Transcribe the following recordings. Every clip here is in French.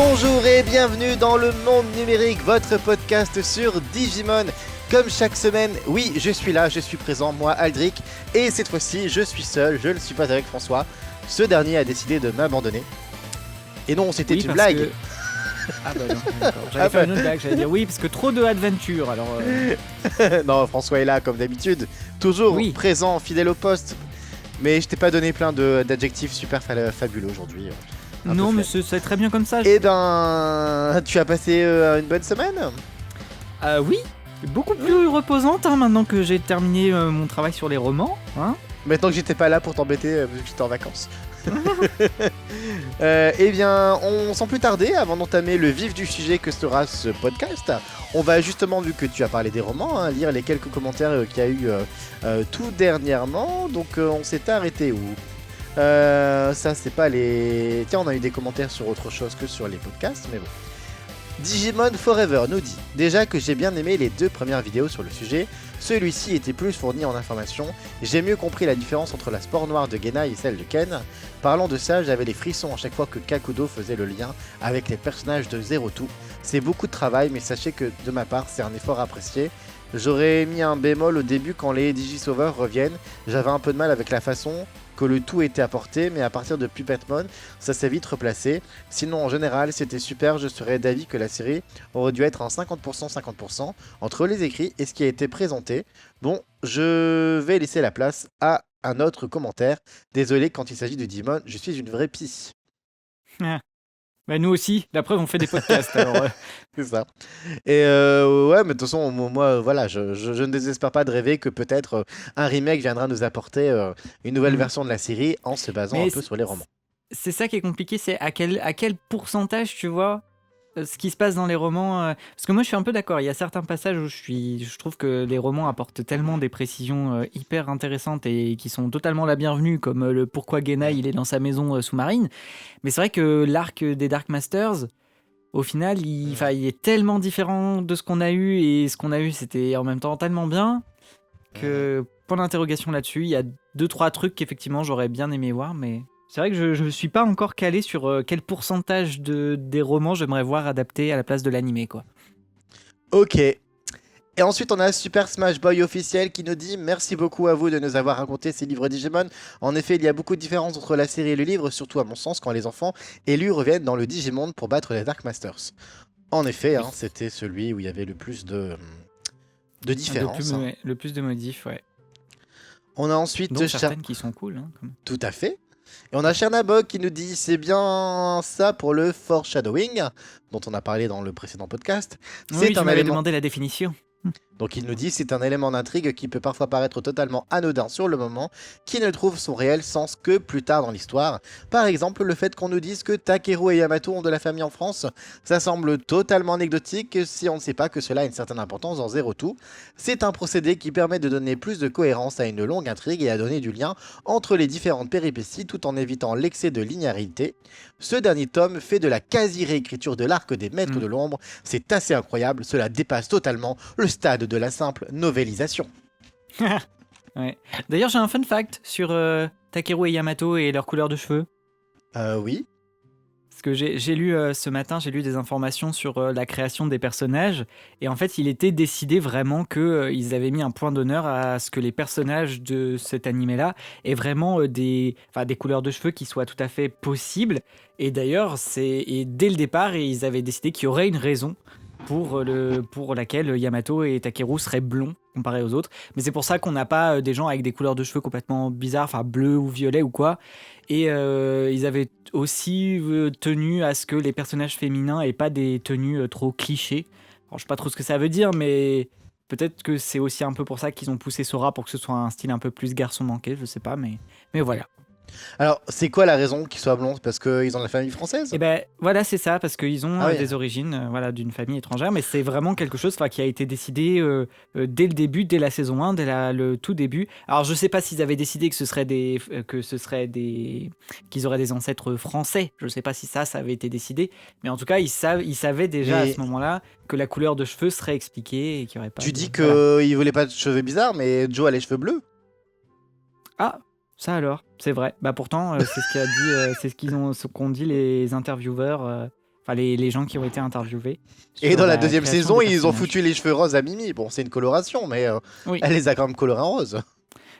Bonjour et bienvenue dans le monde numérique, votre podcast sur Digimon. Comme chaque semaine, oui, je suis là, je suis présent, moi Aldric, et cette fois-ci, je suis seul, je ne suis pas avec François. Ce dernier a décidé de m'abandonner. Et non, c'était une blague. Que... Ah bah non, d'accord. J'allais faire une autre blague, j'allais dire oui, parce que trop de adventure, alors... Non, François est là, comme d'habitude, toujours présent, fidèle au poste. Mais je t'ai pas donné plein d'adjectifs super fabuleux aujourd'hui. Non, mais c'est très bien comme ça. Eh ben, tu as passé une bonne semaine ? Oui, beaucoup plus reposante maintenant que j'ai terminé mon travail sur les romans. Hein. Maintenant que j'étais pas là pour t'embêter, vu que j'étais en vacances. Eh bien, sans plus tarder, avant d'entamer le vif du sujet que sera ce podcast, on va justement, vu que tu as parlé des romans, lire les quelques commentaires qu'il y a eu tout dernièrement. Donc on s'est arrêté où ? Ça c'est pas les... Tiens, on a eu des commentaires sur autre chose que sur les podcasts, mais bon. Digimon Forever nous dit « Déjà que j'ai bien aimé les 2 premières vidéos sur le sujet, celui-ci était plus fourni en informations, j'ai mieux compris la différence entre la sport noire de Genai et celle de Ken. Parlant de ça, j'avais les frissons à chaque fois que Kakudo faisait le lien avec les personnages de Zero Two. C'est beaucoup de travail, mais sachez que de ma part, c'est un effort apprécié. J'aurais mis un bémol au début quand les Digisauvers reviennent, j'avais un peu de mal avec la façon que le tout était apporté, mais à partir de Puppetmon, ça s'est vite replacé. Sinon, en général, c'était super, je serais d'avis que la série aurait dû être en 50% 50% entre les écrits et ce qui a été présenté. Bon, je vais laisser la place à un autre commentaire. Désolé, quand il s'agit de Digimon, je suis une vraie pie. Bah nous aussi, la preuve on fait des podcasts alors. C'est ça. Et ouais, mais de toute façon, moi, voilà, je ne désespère pas de rêver que peut-être un remake viendra nous apporter une nouvelle version de la série en se basant un peu sur les romans. C'est ça qui est compliqué, c'est à quel pourcentage, tu vois, ce qui se passe dans les romans. Parce que moi je suis un peu d'accord, il y a certains passages où je trouve que les romans apportent tellement des précisions hyper intéressantes et qui sont totalement la bienvenue, comme le pourquoi Genai il est dans sa maison sous-marine. Mais c'est vrai que l'arc des Dark Masters, au final, il est tellement différent de ce qu'on a eu, et ce qu'on a eu, c'était en même temps tellement bien que point d'interrogation là-dessus. Il y a 2-3 trucs qu'effectivement j'aurais bien aimé voir, mais c'est vrai que je suis pas encore calé sur quel pourcentage des romans j'aimerais voir adaptés à la place de l'animé, quoi. Ok. Et ensuite, on a Super Smash Boy officiel qui nous dit « Merci beaucoup à vous de nous avoir raconté ces livres Digimon. En effet, il y a beaucoup de différences entre la série et le livre, surtout à mon sens quand les enfants élus reviennent dans le Digimonde pour battre les Dark Masters. » En effet, Oui. c'était celui où il y avait le plus de différences. Le plus de modifs, ouais. On a ensuite... Donc certaines qui sont cool. Hein, comme... Tout à fait. Et on a Chernabog qui nous dit « C'est bien ça pour le foreshadowing, dont on a parlé dans le précédent podcast. Oui, tu m'avais demandé la définition. Donc il nous dit c'est un élément d'intrigue qui peut parfois paraître totalement anodin sur le moment, qui ne trouve son réel sens que plus tard dans l'histoire. Par exemple, le fait qu'on nous dise que Takeru et Yamato ont de la famille en France, ça semble totalement anecdotique si on ne sait pas que cela a une certaine importance dans Zero Two. C'est un procédé qui permet de donner plus de cohérence à une longue intrigue et à donner du lien entre les différentes péripéties tout en évitant l'excès de linéarité. Ce dernier tome fait de la quasi-réécriture de l'arc des Maîtres de l'Ombre, c'est assez incroyable, cela dépasse totalement le stade de la simple novélisation. Ouais. D'ailleurs, j'ai un fun fact sur Takeru et Yamato et leur couleur de cheveux. Oui. Parce que j'ai lu ce matin, j'ai lu des informations sur la création des personnages. Et en fait, il était décidé vraiment qu'ils avaient mis un point d'honneur à ce que les personnages de cet animé-là aient vraiment des couleurs de cheveux qui soient tout à fait possibles. Et d'ailleurs, dès le départ, ils avaient décidé qu'il y aurait une raison pour laquelle Yamato et Takeru seraient blonds comparés aux autres. Mais c'est pour ça qu'on n'a pas des gens avec des couleurs de cheveux complètement bizarres, enfin bleu ou violet ou quoi. Et ils avaient aussi tenu à ce que les personnages féminins aient pas des tenues trop clichés. Alors, je sais pas trop ce que ça veut dire, mais peut-être que c'est aussi un peu pour ça qu'ils ont poussé Sora pour que ce soit un style un peu plus garçon manqué, je sais pas, mais voilà. Alors, c'est quoi la raison qu'ils soient blonds ? Parce qu'ils ont de la famille française ? Et ben voilà, c'est ça, parce qu'ils ont oui. des origines d'une famille étrangère, mais c'est vraiment quelque chose qui a été décidé dès le début, dès la saison 1, dès le tout début. Alors je sais pas s'ils avaient décidé qu'ils auraient des ancêtres français, je sais pas si ça avait été décidé, mais en tout cas ils savaient déjà à ce moment-là que la couleur de cheveux serait expliquée et qu'il y aurait pas. Tu dis qu'ils voulaient pas de cheveux bizarres, mais Joe a les cheveux bleus. Ah, ça alors, c'est vrai. Bah pourtant, c'est ce qu'ont dit les intervieweurs enfin les gens qui ont été interviewés Et sur dans la la deuxième création saison, des ils ont personnages. foutu les cheveux roses à Mimi. Bon, c'est une coloration, mais Oui. elle les a quand même colorés en rose.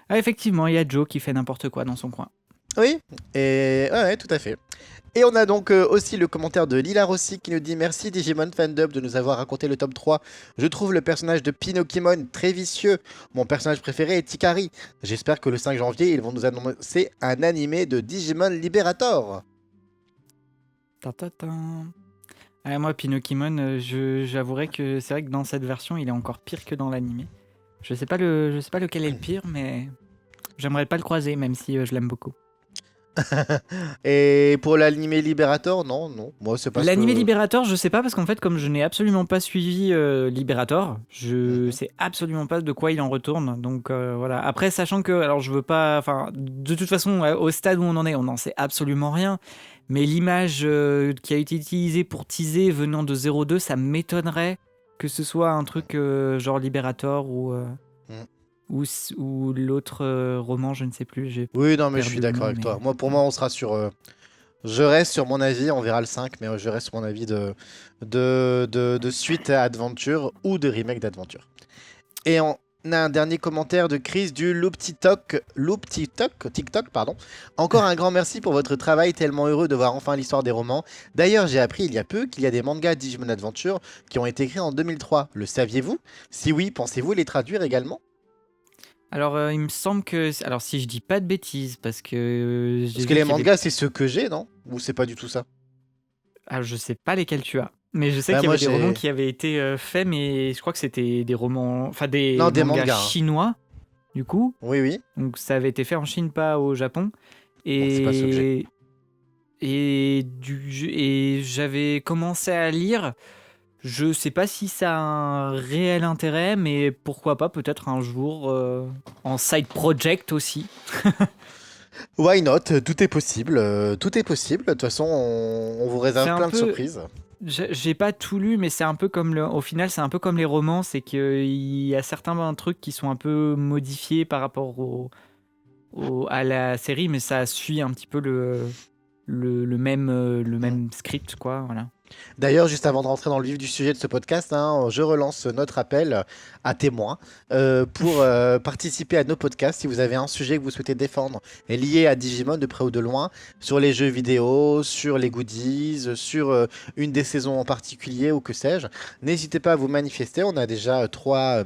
Ah, effectivement, il y a Joe qui fait n'importe quoi dans son coin. Oui, et ouais, tout à fait. Et on a donc aussi le commentaire de Lila Rossi qui nous dit merci Digimon Fandub de nous avoir raconté le tome 3. Je trouve le personnage de Pinokimon très vicieux. Mon personnage préféré est Ikari. J'espère que le 5 janvier, ils vont nous annoncer un animé de Digimon Liberator. Ah, moi, Pinokimon, j'avouerais que c'est vrai que dans cette version, il est encore pire que dans l'animé. Je sais pas lequel est le pire, mais j'aimerais pas le croiser, même si je l'aime beaucoup. Et pour l'animé Liberator, non. Moi, c'est pas L'animé Liberator, je sais pas, parce qu'en fait, comme je n'ai absolument pas suivi Liberator, je sais absolument pas de quoi il en retourne. Donc voilà. Après, sachant que, alors je veux pas, enfin, de toute façon, au stade où on en est, on n'en sait absolument rien. Mais l'image qui a été utilisée pour teaser venant de 02, ça m'étonnerait que ce soit un truc genre Liberator ou l'autre roman, je ne sais plus. Oui, non, mais je perdu suis le d'accord nom, avec mais- toi. Moi, pour moi, on sera sur. Je reste sur mon avis, on verra le 5, mais je reste sur mon avis de suite à Adventure ou de remake d'Adventure. Et on a un dernier commentaire de Chris du TikTok, pardon. Encore un grand merci pour votre travail, tellement heureux de voir enfin l'histoire des romans. D'ailleurs, j'ai appris il y a peu qu'il y a des mangas Digimon Adventure qui ont été écrits en 2003. Le saviez-vous? Si oui, pensez-vous les traduire également? Alors, il me semble que... Alors, si je dis pas de bêtises, parce que... j'ai Parce vu que les qu'il y avait- mangas, c'est ceux que j'ai, non? Ou c'est pas du tout ça? Ah, je sais pas lesquels tu as. Mais je sais Bah, qu'il y moi, avait des j'ai- romans qui avaient été faits, mais je crois que c'était des romans... Enfin, Non, des mangas mangas, hein. chinois, du coup. Oui. Donc, ça avait été fait en Chine, pas au Japon. c'est pas ceux que j'ai. Et j'avais commencé à lire... Je sais pas si ça a un réel intérêt, mais pourquoi pas, peut-être un jour, en side project aussi. Why not? Tout est possible. Tout est possible. De toute façon, on vous réserve C'est un plein de peu- surprises. J'ai pas tout lu, mais c'est un peu comme au final, c'est un peu comme les romans, c'est qu'il y a certains trucs qui sont un peu modifiés par rapport à la série, mais ça suit un petit peu le même script, quoi. Voilà. D'ailleurs, juste avant de rentrer dans le vif du sujet de ce podcast, hein, je relance notre appel à témoins pour participer à nos podcasts. Si vous avez un sujet que vous souhaitez défendre et lié à Digimon de près ou de loin, sur les jeux vidéo, sur les goodies, sur une des saisons en particulier ou que sais-je, n'hésitez pas à vous manifester. On a déjà trois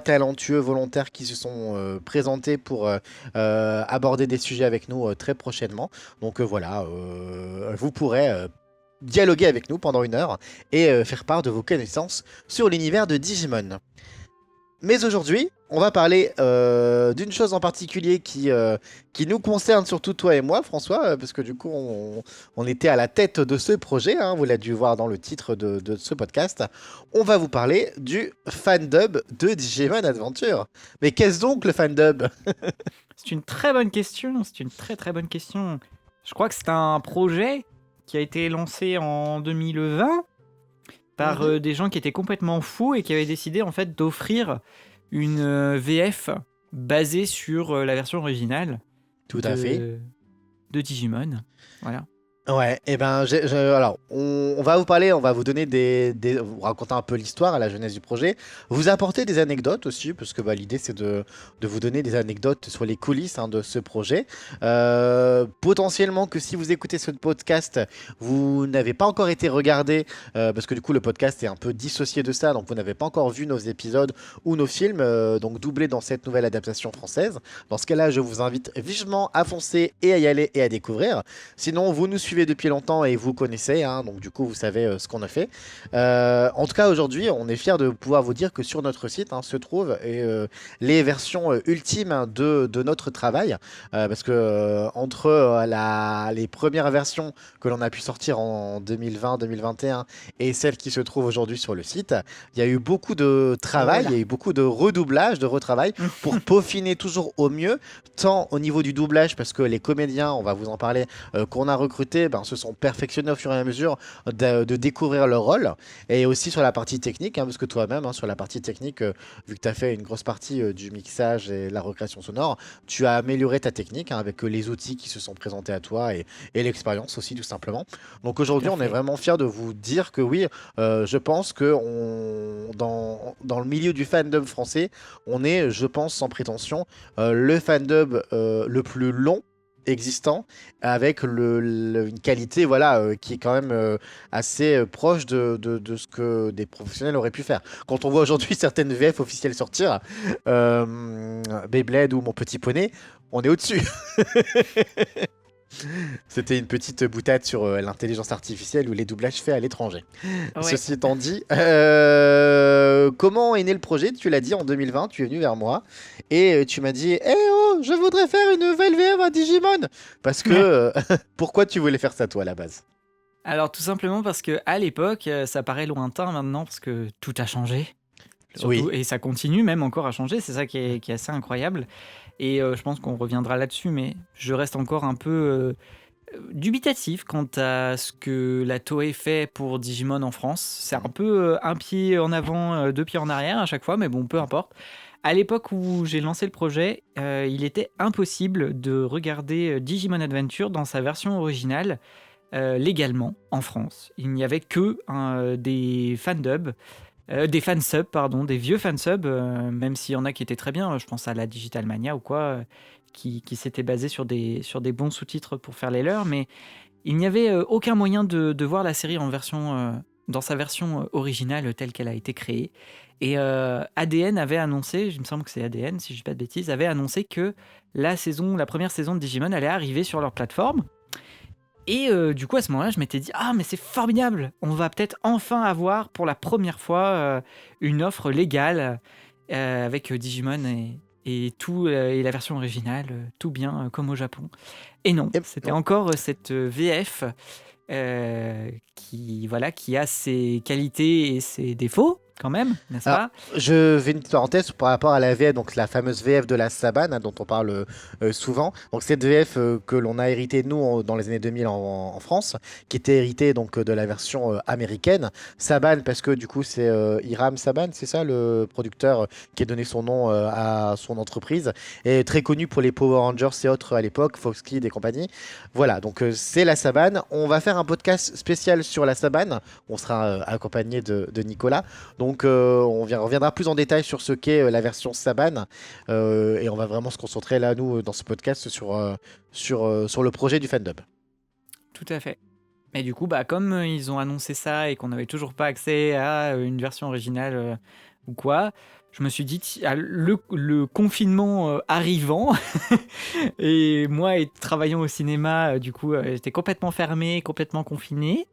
talentueux volontaires qui se sont présentés pour aborder des sujets avec nous très prochainement. Donc voilà, vous pourrez dialoguer avec nous pendant 1 heure et faire part de vos connaissances sur l'univers de Digimon. Mais aujourd'hui, on va parler d'une chose en particulier qui nous concerne surtout toi et moi, François, parce que du coup, on était à la tête de ce projet, hein, vous l'avez dû voir dans le titre de ce podcast. On va vous parler du fandub de Digimon Adventure. Mais qu'est-ce donc le fandub? C'est une très bonne question. C'est une très très bonne question. Je crois que c'est un projet qui a été lancé en 2020 par des gens qui étaient complètement fous et qui avaient décidé en fait d'offrir une VF basée sur la version originale. Tout à fait. De Digimon. Voilà. Ouais, et ben, alors, on va vous parler, on va vous donner vous raconter un peu l'histoire à la jeunesse du projet, vous apporter des anecdotes aussi, parce que l'idée c'est de vous donner des anecdotes sur les coulisses de ce projet. Potentiellement que si vous écoutez ce podcast, vous n'avez pas encore été regardé, parce que du coup le podcast est un peu dissocié de ça, donc vous n'avez pas encore vu nos épisodes ou nos films, donc doublés dans cette nouvelle adaptation française. Dans ce cas-là, je vous invite vivement à foncer et à y aller et à découvrir. Sinon, vous nous suivez depuis longtemps et vous connaissez, donc du coup vous savez ce qu'on a fait. En tout cas aujourd'hui on est fiers de pouvoir vous dire que sur notre site se trouvent les versions ultimes de notre travail, parce que entre les premières versions que l'on a pu sortir en 2020-2021 et celles qui se trouvent aujourd'hui sur le site, il y a eu beaucoup de travail, il y a eu beaucoup de redoublage, de retravail pour peaufiner toujours au mieux, tant au niveau du doublage, parce que les comédiens, on va vous en parler, qu'on a recrutés, se sont perfectionnés au fur et à mesure de découvrir leur rôle. Et aussi sur la partie technique, hein, parce que toi-même, hein, sur la partie technique, vu que tu as fait une grosse partie du mixage et de la recréation sonore, tu as amélioré ta technique, hein, avec les outils qui se sont présentés à toi et l'expérience aussi, tout simplement. Donc Tout aujourd'hui, à on est fait. vraiment fiers de vous dire que oui, je pense que dans le milieu du fandom français, on est, je pense, sans prétention, le fandom le plus long existant avec une qualité voilà qui est quand même assez proche de ce que des professionnels auraient pu faire. Quand on voit aujourd'hui certaines VF officielles sortir, Beyblade ou Mon Petit Poney, on est au-dessus. C'était une petite boutade sur l'intelligence artificielle ou les doublages faits à l'étranger. Ouais. Ceci étant dit, comment est né le projet? Tu l'as dit en 2020, tu es venu vers moi et tu m'as dit: Eh oh, je voudrais faire une nouvelle VM à Digimon. Parce que pourquoi tu voulais faire ça toi à la base? Alors tout simplement parce que à l'époque, ça paraît lointain maintenant parce que tout a changé. Surtout, Oui. et ça continue même encore à changer, c'est ça qui est assez incroyable. Et je pense qu'on reviendra là-dessus, mais je reste encore un peu dubitatif quant à ce que la Toei fait pour Digimon en France. C'est un peu un pied en avant, deux pieds en arrière à chaque fois, mais bon, peu importe. À l'époque où j'ai lancé le projet, il était impossible de regarder Digimon Adventure dans sa version originale légalement en France. Il n'y avait que des fandubs, des fansubs, pardon, des vieux fansubs, même s'il y en a qui étaient très bien, je pense à la Digital Mania ou quoi, qui s'étaient basés sur des bons sous-titres pour faire les leurs, mais il n'y avait aucun moyen de voir la série dans sa version originale telle qu'elle a été créée. Et ADN avait annoncé, il me semble que c'est ADN si je ne dis pas de bêtises, avait annoncé que la première saison de Digimon allait arriver sur leur plateforme. Et du coup, à ce moment-là, je m'étais dit: «Ah, mais c'est formidable! On va peut-être enfin avoir pour la première fois une offre légale avec Digimon et tout, et la version originale, tout bien comme au Japon». Et non, Et- c'était non. encore cette VF qui a ses qualités et ses défauts, quand même, n'est-ce Alors, pas? je fais une petite parenthèse par rapport à la VF, donc la fameuse VF de la Saban, hein, dont on parle souvent. Donc cette VF que l'on a héritée nous dans les années 2000 en France, qui était héritée donc de la version américaine. Saban parce que du coup c'est Hiram Saban, c'est ça le producteur qui a donné son nom à son entreprise, et très connu pour les Power Rangers et autres à l'époque, Fox Kids et compagnie. Voilà, donc c'est la Saban. On va faire un podcast spécial sur la Saban. On sera accompagné de Nicolas. Donc on reviendra plus en détail sur ce qu'est la version Saban, et on va vraiment se concentrer là, nous, dans ce podcast sur le projet du fandom. Tout à fait. Et du coup, bah, comme ils ont annoncé ça et qu'on n'avait toujours pas accès à une version originale ou quoi, je me suis dit, le confinement arrivant, et moi travaillant au cinéma, du coup, j'étais complètement fermé, complètement confiné.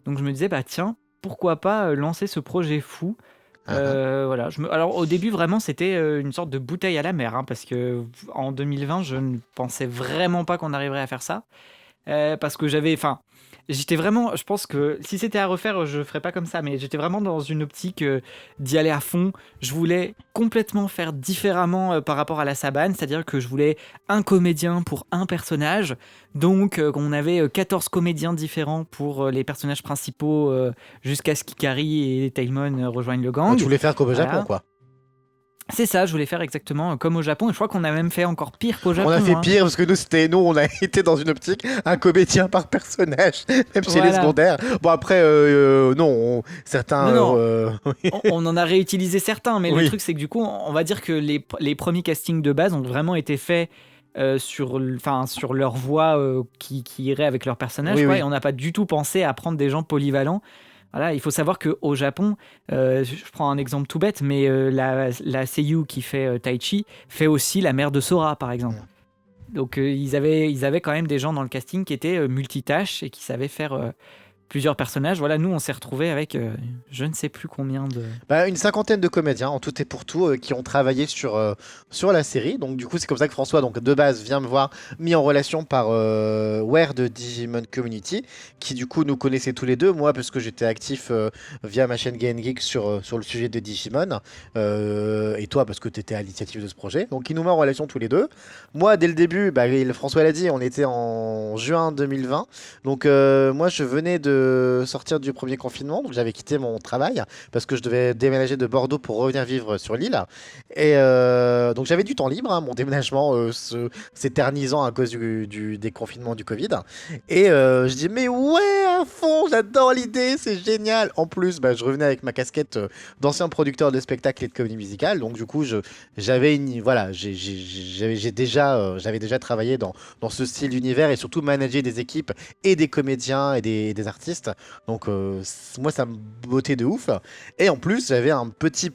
Donc je me disais, bah tiens, pourquoi pas lancer ce projet fou. Hein, hein. Voilà. Alors au début, vraiment, c'était une sorte de bouteille à la mer, hein, parce que en 2020, je ne pensais vraiment pas qu'on arriverait à faire ça. Parce que j'étais vraiment, je pense que si c'était à refaire, je ferais pas comme ça, mais j'étais vraiment dans une optique d'y aller à fond. Je voulais complètement faire différemment par rapport à la Saban, c'est-à-dire que je voulais un comédien pour un personnage, donc on avait 14 comédiens différents pour les personnages principaux jusqu'à ce qu'Ikari et Taimon rejoignent le Tu gang. voulais faire comme au Japon, Voilà. quoi. C'est ça, je voulais faire exactement comme au Japon, et je crois qu'on a même fait encore pire qu'au On a Japon, fait hein. pire parce que nous, on a été dans une optique, un comédien par personnage, même chez les Voilà. secondaires. Bon, après, non, certains. Non, non, on en a réutilisé certains, mais le Oui. truc c'est que du coup, on va dire que les premiers castings de base ont vraiment été faits sur leur voix qui irait avec leur personnage, Oui, quoi, et oui. on n'a pas du tout pensé à prendre des gens polyvalents. Voilà, il faut savoir qu'au Japon, je prends un exemple tout bête, mais la seiyuu qui fait Taichi fait aussi la mère de Sora, par exemple. Donc ils avaient quand même des gens dans le casting qui étaient multitâches et qui savaient faire plusieurs personnages. Voilà, nous, on s'est retrouvés avec je ne sais plus combien de... Une cinquantaine de comédiens en tout et pour tout qui ont travaillé sur la série. Donc du coup c'est comme ça que François donc de base vient me voir, mis en relation par Ware de Digimon Community, qui du coup nous connaissait tous les deux, moi parce que j'étais actif via ma chaîne Game Geek sur le sujet de Digimon, et toi parce que tu étais à l'initiative de ce projet. Donc il nous met en relation tous les deux. Moi dès le début, François l'a dit, on était en juin 2020. Donc moi je venais de sortir du premier confinement, donc j'avais quitté mon travail parce que je devais déménager de Bordeaux pour revenir vivre sur l'île. Et donc j'avais du temps libre, hein, mon déménagement s'éternisant à cause du déconfinement du Covid. Et je dis mais ouais à fond, j'adore l'idée, c'est génial. En plus, je revenais avec ma casquette d'ancien producteur de spectacles et de comédie musicale, donc du coup j'avais voilà, j'avais déjà travaillé dans ce style d'univers et surtout manager des équipes et des comédiens et des artistes. Donc moi ça me bottait de ouf. Et en plus j'avais un petit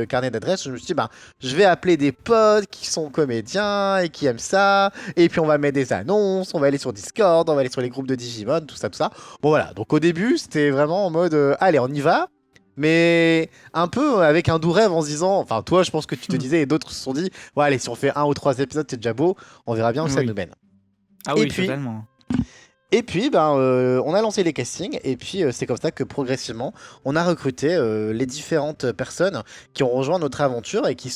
carnet d'adresses. Je me suis dit je vais appeler des potes qui sont comédiens et qui aiment ça. Et puis on va mettre des annonces, on va aller sur Discord, on va aller sur les groupes de Digimon, tout ça tout ça. Bon voilà, donc au début c'était vraiment en mode allez on y va. Mais un peu avec un doux rêve en se disant, enfin toi je pense que tu te disais et d'autres se sont dit, ouais allez si on fait 1 ou 3 épisodes c'est déjà beau, on verra bien où ça nous mène. Ah et oui, puis, totalement. Et puis, on a lancé les castings, et puis c'est comme ça que progressivement, on a recruté les différentes personnes qui ont rejoint notre aventure et qui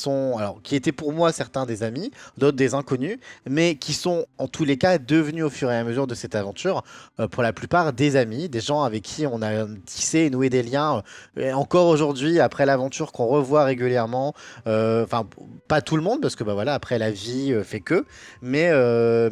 étaient pour moi certains des amis, d'autres des inconnus, mais qui sont en tous les cas devenus au fur et à mesure de cette aventure, pour la plupart des amis, des gens avec qui on a tissé et noué des liens, et encore aujourd'hui, après l'aventure qu'on revoit régulièrement, enfin, pas tout le monde, parce que voilà, après la vie fait que, mais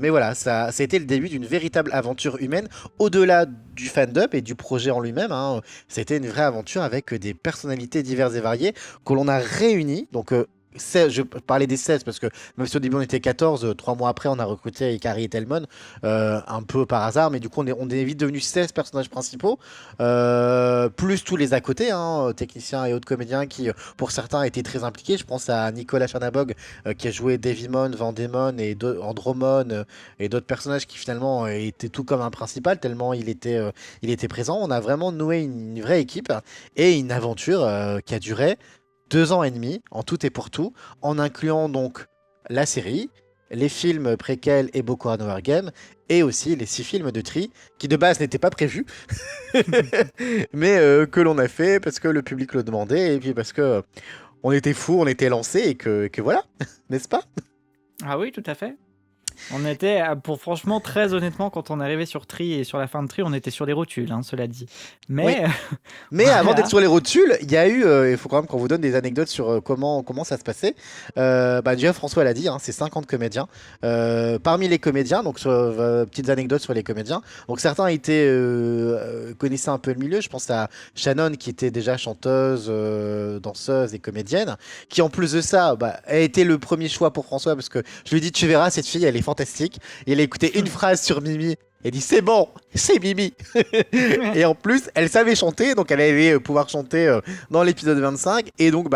voilà, ça a été le début d'une véritable aventure humaine, au-delà du fandom et du projet en lui-même. Hein. C'était une vraie aventure avec des personnalités diverses et variées que l'on a réunies. Donc, je parlais des 16 parce que même si au début on était 14, 3 mois après on a recruté Ikari et Telmon un peu par hasard, mais du coup on est vite devenus 16 personnages principaux, plus tous les à côté, hein, techniciens et autres comédiens qui pour certains étaient très impliqués. Je pense à Nicolas Chernabog qui a joué Devimon, Vandemon et Andromon et d'autres personnages qui finalement étaient tout comme un principal tellement il était présent. On a vraiment noué une vraie équipe et une aventure qui a duré 2 ans et demi en tout et pour tout, en incluant donc la série, les films préquels et Boku no Hero Game, et aussi les 6 films de Tri, qui de base n'étaient pas prévus, mais que l'on a fait parce que le public le demandait, et puis parce que on était fous, on était lancés, et que voilà, n'est-ce pas? Ah oui, tout à fait. On était, franchement, très honnêtement, quand on est arrivé sur Tri et sur la fin de Tri, on était sur les rotules, hein, cela dit. Mais, oui. Mais voilà. Avant d'être sur les rotules, il y a eu, il faut quand même qu'on vous donne des anecdotes sur comment ça se passait. Déjà, François l'a dit, hein, c'est 50 comédiens. Parmi les comédiens, donc petites anecdotes sur les comédiens. Donc certains connaissaient un peu le milieu. Je pense à Shannon qui était déjà chanteuse, danseuse et comédienne, qui en plus de ça a été le premier choix pour François parce que je lui ai dit tu verras cette fille elle est fantastique. Et elle a écouté une phrase sur Mimi. Elle dit c'est bon, c'est Mimi. Et en plus, elle savait chanter, donc elle allait pouvoir chanter dans l'épisode 25. Et donc,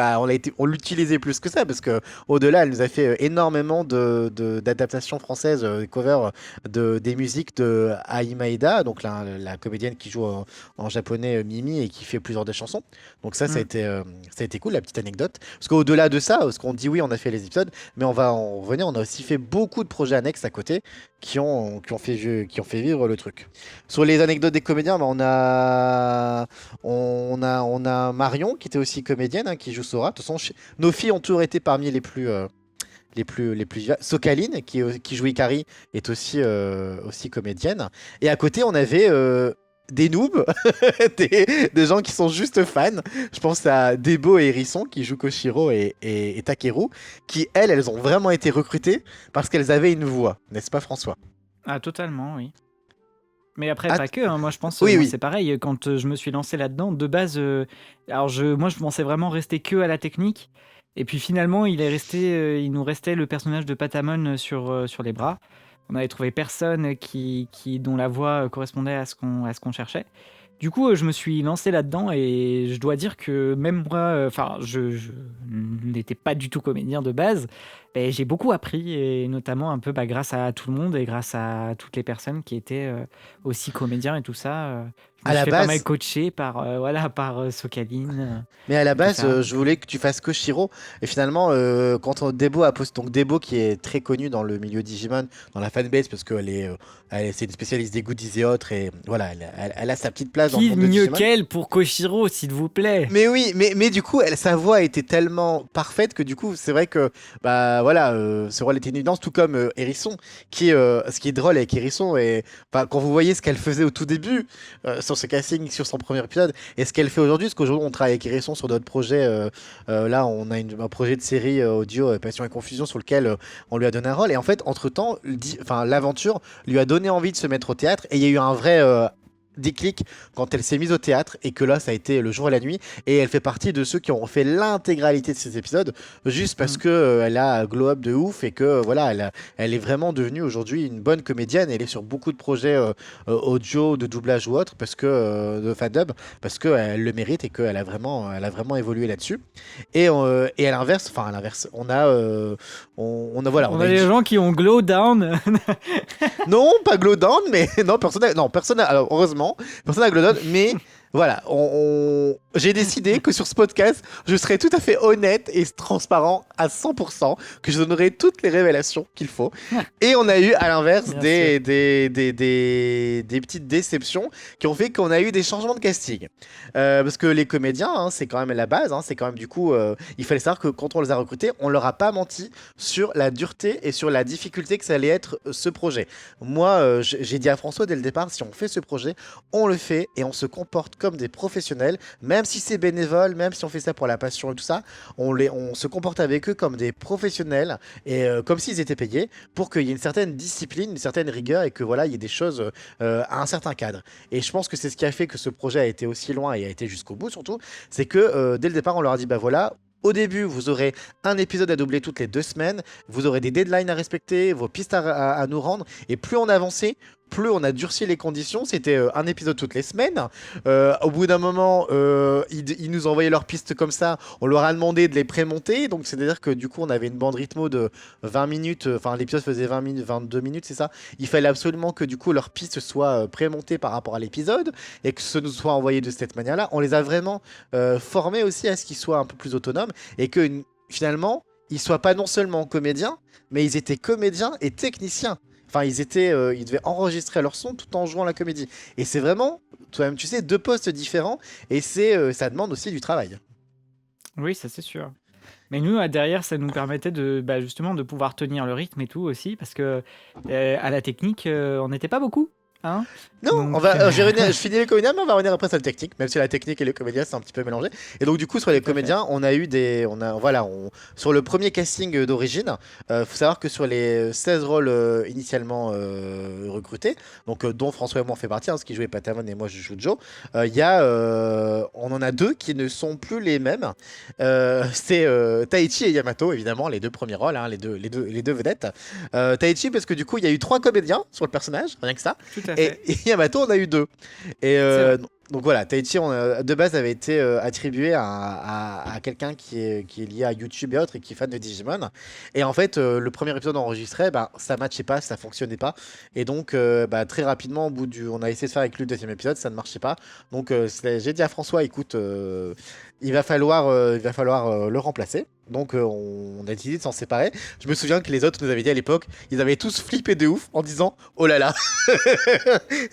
on l'utilisait plus que ça parce que au-delà, elle nous a fait énormément d'adaptations françaises, covers des musiques de Ai Maeda, donc la comédienne qui joue en japonais Mimi et qui fait plusieurs des chansons. Donc ça a été cool, la petite anecdote. Parce qu'au-delà de ça, parce qu'on dit oui, on a fait les épisodes, mais on va en revenir, on a aussi fait beaucoup de projets annexes à côté qui ont fait vivre le truc. Sur les anecdotes des comédiens, on a Marion qui était aussi comédienne, hein, qui joue Sora. De toute façon, nos filles ont toujours été parmi les plus Socaline qui joue Ikari est aussi comédienne. Et à côté, on avait des noobs, des gens qui sont juste fans. Je pense à Debo et Hérisson qui jouent Koshiro et Takeru, qui elles ont vraiment été recrutées parce qu'elles avaient une voix, n'est-ce pas François? Ah totalement, oui. Mais après, pas que, hein. Moi je pense oui. C'est pareil, quand je me suis lancé là-dedans, de base, moi je pensais vraiment rester que à la technique, et puis finalement il nous restait le personnage de Patamon sur les bras. On avait trouvé personne dont la voix correspondait à ce qu'on cherchait. Du coup, je me suis lancé là-dedans et je dois dire que même moi, je n'étais pas du tout comédien de base, j'ai beaucoup appris et notamment un peu grâce à tout le monde et grâce à toutes les personnes qui étaient aussi comédiens et tout ça. Je À me suis la fait pas mal base, coacher par Socaline, mais à la tout base, ça. je voulais que tu fasses Koshiro. Et finalement, quand Debo a posté, donc Debo qui est très connue dans le milieu Digimon, dans la fanbase, parce qu'elle est, c'est une spécialiste des goodies et autres, et voilà, elle a sa petite place dans le Qui monde de mieux Digimon. qu'elle pour Koshiro, s'il vous plaît? Mais oui, mais du coup, sa voix était tellement parfaite que du coup, c'est vrai que bah voilà, ce rôle était une évidence, tout comme Hérisson, ce qui est drôle avec Hérisson, et enfin, quand vous voyez ce qu'elle faisait au tout début sur ce casting, sur son premier épisode, et ce qu'elle fait aujourd'hui, parce qu'aujourd'hui on travaille avec Hérisson sur d'autres projets, là on a un projet de série audio Passion et Confusion sur lequel on lui a donné un rôle, et en fait, entre-temps, enfin, l'aventure lui a donné envie de se mettre au théâtre, et il y a eu un vrai déclic quand elle s'est mise au théâtre et que là ça a été le jour et la nuit et elle fait partie de ceux qui ont fait l'intégralité de ces épisodes juste parce Mm. que elle a glow up de ouf et que voilà elle est vraiment devenue aujourd'hui une bonne comédienne. Elle est sur beaucoup de projets audio de doublage ou autre parce que de fandub parce que elle le mérite et qu'elle a vraiment évolué là-dessus et à l'inverse on a voilà On on a a des gens qui ont glow down. non, pas Glowdown, mais non, personne alors heureusement, personne n'a Glowdown, mais voilà, j'ai décidé que sur ce podcast, je serai tout à fait honnête et transparent à 100%, que je donnerai toutes les révélations qu'il faut. Et on a eu, à l'inverse, Bien sûr. des petites déceptions qui ont fait qu'on a eu des changements de casting. Parce que les comédiens, hein, c'est quand même la base, hein, c'est quand même du coup, il fallait savoir que quand on les a recrutés, on leur a pas menti sur la dureté et sur la difficulté que ça allait être ce projet. Moi, j'ai dit à François dès le départ, si on fait ce projet, on le fait et on se comporte comme des professionnels, même si c'est bénévole, même si on fait ça pour la passion et tout ça, on se comporte avec eux comme des professionnels et comme s'ils étaient payés pour qu'il y ait une certaine discipline, une certaine rigueur et que voilà, il y ait des choses à un certain cadre. Et je pense que c'est ce qui a fait que ce projet a été aussi loin et a été jusqu'au bout surtout, c'est que dès le départ, on leur a dit bah voilà. Au début, vous aurez un épisode à doubler toutes les 2 semaines, vous aurez des deadlines à respecter, vos pistes à nous rendre, et plus on avançait, plus on a durci les conditions. C'était un épisode toutes les semaines. Au bout d'un moment, ils nous envoyaient leurs pistes comme ça. On leur a demandé de les prémonter. Donc, c'est-à-dire que du coup, on avait une bande rythmo de 20 minutes. Enfin, l'épisode faisait 20 minutes, 22 minutes, c'est ça. Il fallait absolument que du coup, leurs pistes soient prémontées par rapport à l'épisode et que ce nous soit envoyé de cette manière-là. On les a vraiment formés aussi à ce qu'ils soient un peu plus autonomes et que finalement, ils soient pas non seulement comédiens, mais ils étaient comédiens et techniciens. Enfin, ils devaient enregistrer leur son tout en jouant la comédie. Et c'est vraiment, toi-même, tu sais, deux postes différents. Et ça demande aussi du travail. Oui, ça c'est sûr. Mais nous, derrière, ça nous permettait justement de pouvoir tenir le rythme et tout aussi, parce que à la technique, on n'était pas beaucoup, hein. Non, Donc, je finis les comédiens, mais on va revenir après sur la technique, même si la technique et les comédiens c'est un petit peu mélangé. Et donc du coup sur les tout à fait. comédiens, on a eu sur le premier casting d'origine, faut savoir que sur les 16 rôles initialement recrutés, donc dont François et moi on fait partie, hein, ce qui jouait Patamon et moi je joue Joe, on en a deux qui ne sont plus les mêmes. C'est Taichi et Yamato évidemment les deux premiers rôles, hein, les deux vedettes. Taichi parce que du coup il y a eu 3 comédiens sur le personnage, rien que ça. Tout à fait. Et Yamato, on a eu 2. Et C'est vrai. donc voilà, Taichi, de base, avait été attribué à quelqu'un qui est lié à YouTube et autres et qui est fan de Digimon. Et en fait, le premier épisode enregistré, bah, ça matchait pas, ça fonctionnait pas. Et donc, très rapidement, on a essayé de faire avec lui le deuxième épisode, ça ne marchait pas. Donc, j'ai dit à François, écoute, il va falloir le remplacer. Donc on a décidé de s'en séparer. Je me souviens que les autres nous avaient dit à l'époque, ils avaient tous flippé de ouf en disant oh là là,